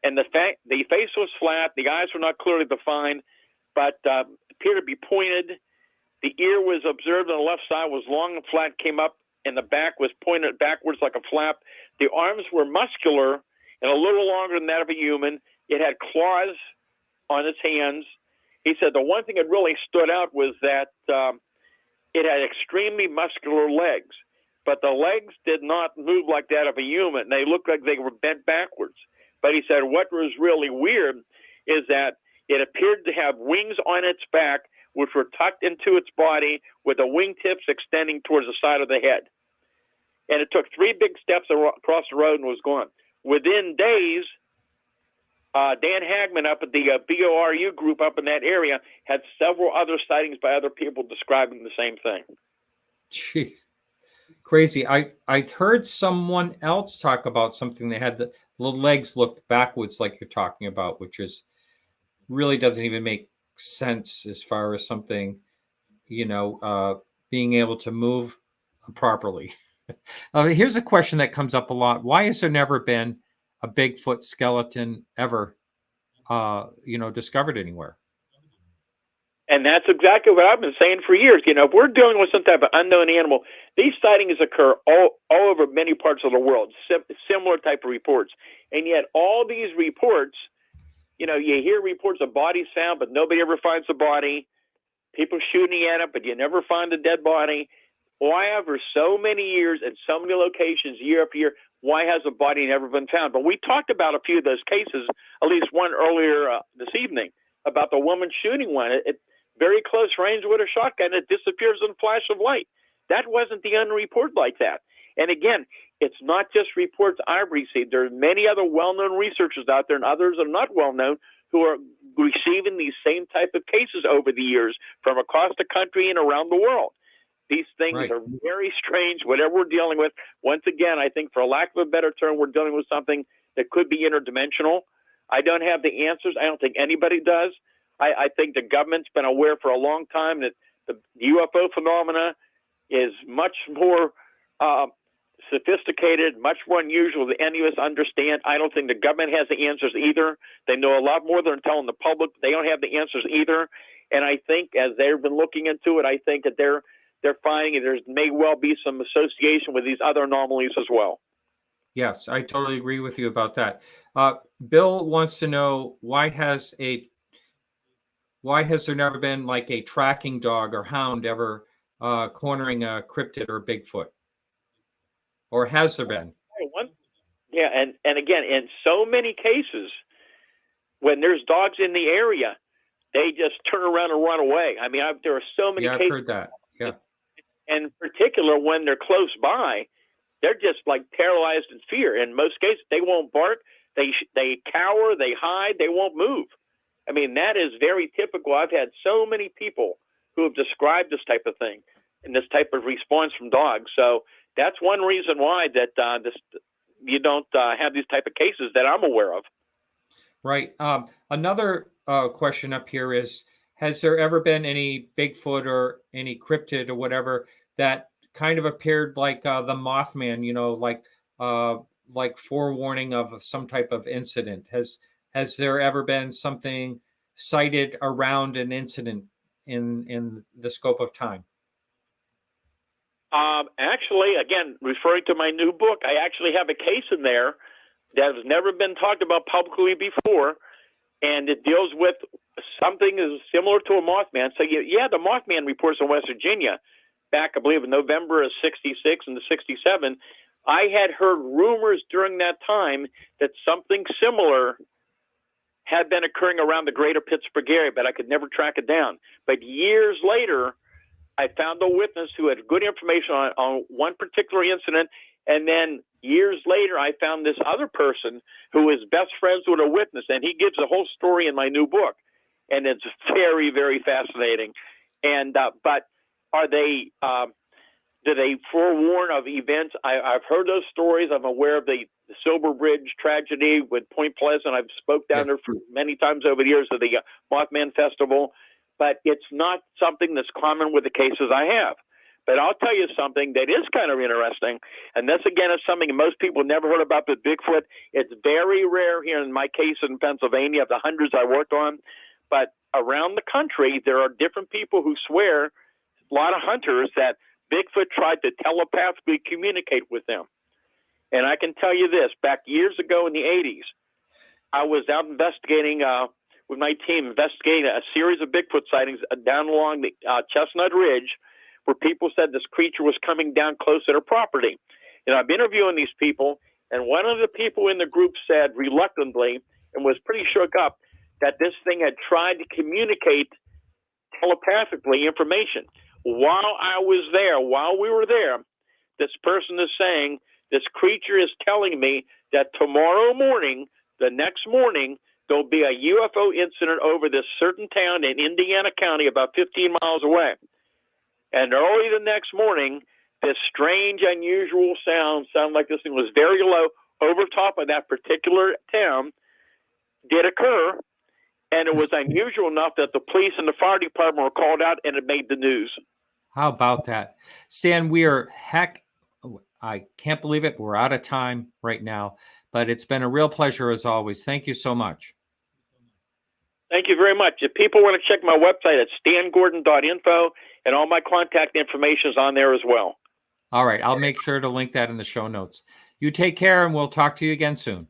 And the face was flat. The eyes were not clearly defined, but appeared to be pointed. The ear was observed on the left side, was long and flat, came up, and the back was pointed backwards like a flap. The arms were muscular and a little longer than that of a human. It had claws on its hands. He said the one thing that really stood out was that it had extremely muscular legs, but the legs did not move like that of a human. They looked like they were bent backwards. But he said what was really weird is that it appeared to have wings on its back, which were tucked into its body with the wingtips extending towards the side of the head. And it took 3 big steps across the road and was gone. Within days, Dan Hagman up at the BORU group up in that area had several other sightings by other people describing the same thing. Jeez, crazy. I heard someone else talk about something that had the legs looked backwards like you're talking about, which is really doesn't even make sense as far as something, being able to move properly. Here's a question that comes up a lot. Why has there never been a Bigfoot skeleton ever, discovered anywhere? And that's exactly what I've been saying for years. If we're dealing with some type of unknown animal, these sightings occur all over many parts of the world, similar type of reports. And yet all these reports, you hear reports of bodies found, but nobody ever finds the body. People shooting at it, but you never find the dead body. Why, after so many years and so many locations, year after year, why has a body never been found? But we talked about a few of those cases, at least one earlier this evening, about the woman shooting one at very close range with a shotgun. It disappears in a flash of light. That wasn't the unreported like that. And again, it's not just reports I've received. There are many other well-known researchers out there, and others are not well-known, who are receiving these same type of cases over the years from across the country and around the world. These things are very strange, whatever we're dealing with. Once again, I think for lack of a better term, we're dealing with something that could be interdimensional. I don't have the answers. I don't think anybody does. I think the government's been aware for a long time that the UFO phenomena, is much more sophisticated, much more unusual than any of us understand. I don't think the government has the answers either. They know a lot more than telling the public. They don't have the answers either. And I think as they've been looking into it, I think that they're finding there may well be some association with these other anomalies as well. Yes, I totally agree with you about that. Bill wants to know why has there never been like a tracking dog or hound ever cornering a cryptid or Bigfoot? Or has there been? Yeah, and again, in so many cases, when there's dogs in the area, they just turn around and run away. I mean, there are so many cases. I've heard that. Yeah. And in particular, when they're close by, they're just like paralyzed in fear. In most cases, they won't bark. They cower. They hide. They won't move. I mean, that is very typical. I've had so many people who have described this type of thing and this type of response from dogs. So that's one reason why that you don't have these type of cases that I'm aware of. Right. Another question up here is, has there ever been any Bigfoot or any cryptid or whatever that kind of appeared like the Mothman, like forewarning of some type of incident? Has there ever been something cited around an incident in the scope of time? Actually, again, referring to my new book, I actually have a case in there that has never been talked about publicly before, and it deals with something is similar to a Mothman. So, yeah, the Mothman reports in West Virginia back, I believe, in November of 66 and 67. I had heard rumors during that time that something similar had been occurring around the greater Pittsburgh area, but I could never track it down. But years later, I found a witness who had good information on one particular incident, and then years later, I found this other person who is best friends with a witness, and he gives the whole story in my new book, and it's very, very fascinating. And but are they? Do they forewarn of events? I've heard those stories. I'm aware of the Silver Bridge tragedy with Point Pleasant. I've spoke down there for many times over the years of the Mothman Festival, but it's not something that's common with the cases I have. But I'll tell you something that is kind of interesting, and this, again, is something most people never heard about with Bigfoot. It's very rare here in my case in Pennsylvania, of the hundreds I worked on. But around the country, there are different people who swear, a lot of hunters, that Bigfoot tried to telepathically communicate with them. And I can tell you this, back years ago in the 80s, I was out investigating with my team, investigating a series of Bigfoot sightings down along the Chestnut Ridge, where people said this creature was coming down close to their property. And I'm interviewing these people, and one of the people in the group said reluctantly, and was pretty shook up, that this thing had tried to communicate telepathically information. While I was there, while we were there, this person is saying, this creature is telling me that tomorrow morning, the next morning, there'll be a UFO incident over this certain town in Indiana County, about 15 miles away. And early the next morning, this strange, unusual sound like this thing was very low over top of that particular town, did occur. And it was unusual enough that the police and the fire department were called out, and it made the news. How about that? Stan, I can't believe it. We're out of time right now, but it's been a real pleasure as always. Thank you so much. Thank you very much. If people want to check my website, it's stangordon.info, and all my contact information is on there as well. All right. I'll make sure to link that in the show notes. You take care, and we'll talk to you again soon.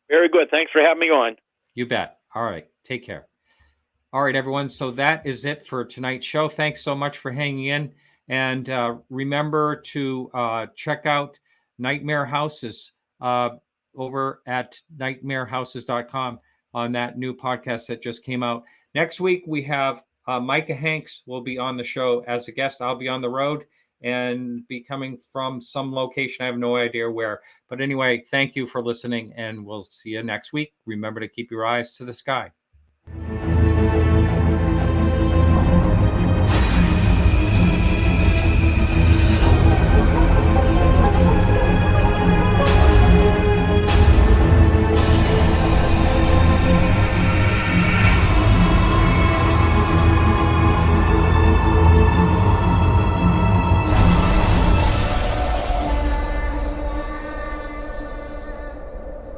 Very good. Thanks for having me on. You bet. All right. Take care. All right, everyone. So that is it for tonight's show. Thanks so much for hanging in. And remember to check out Nightmare Houses over at nightmarehouses.com on that new podcast that just came out. Next week, we have Micah Hanks will be on the show as a guest. I'll be on the road and be coming from some location. I have no idea where. But anyway, thank you for listening, and we'll see you next week. Remember to keep your eyes to the sky.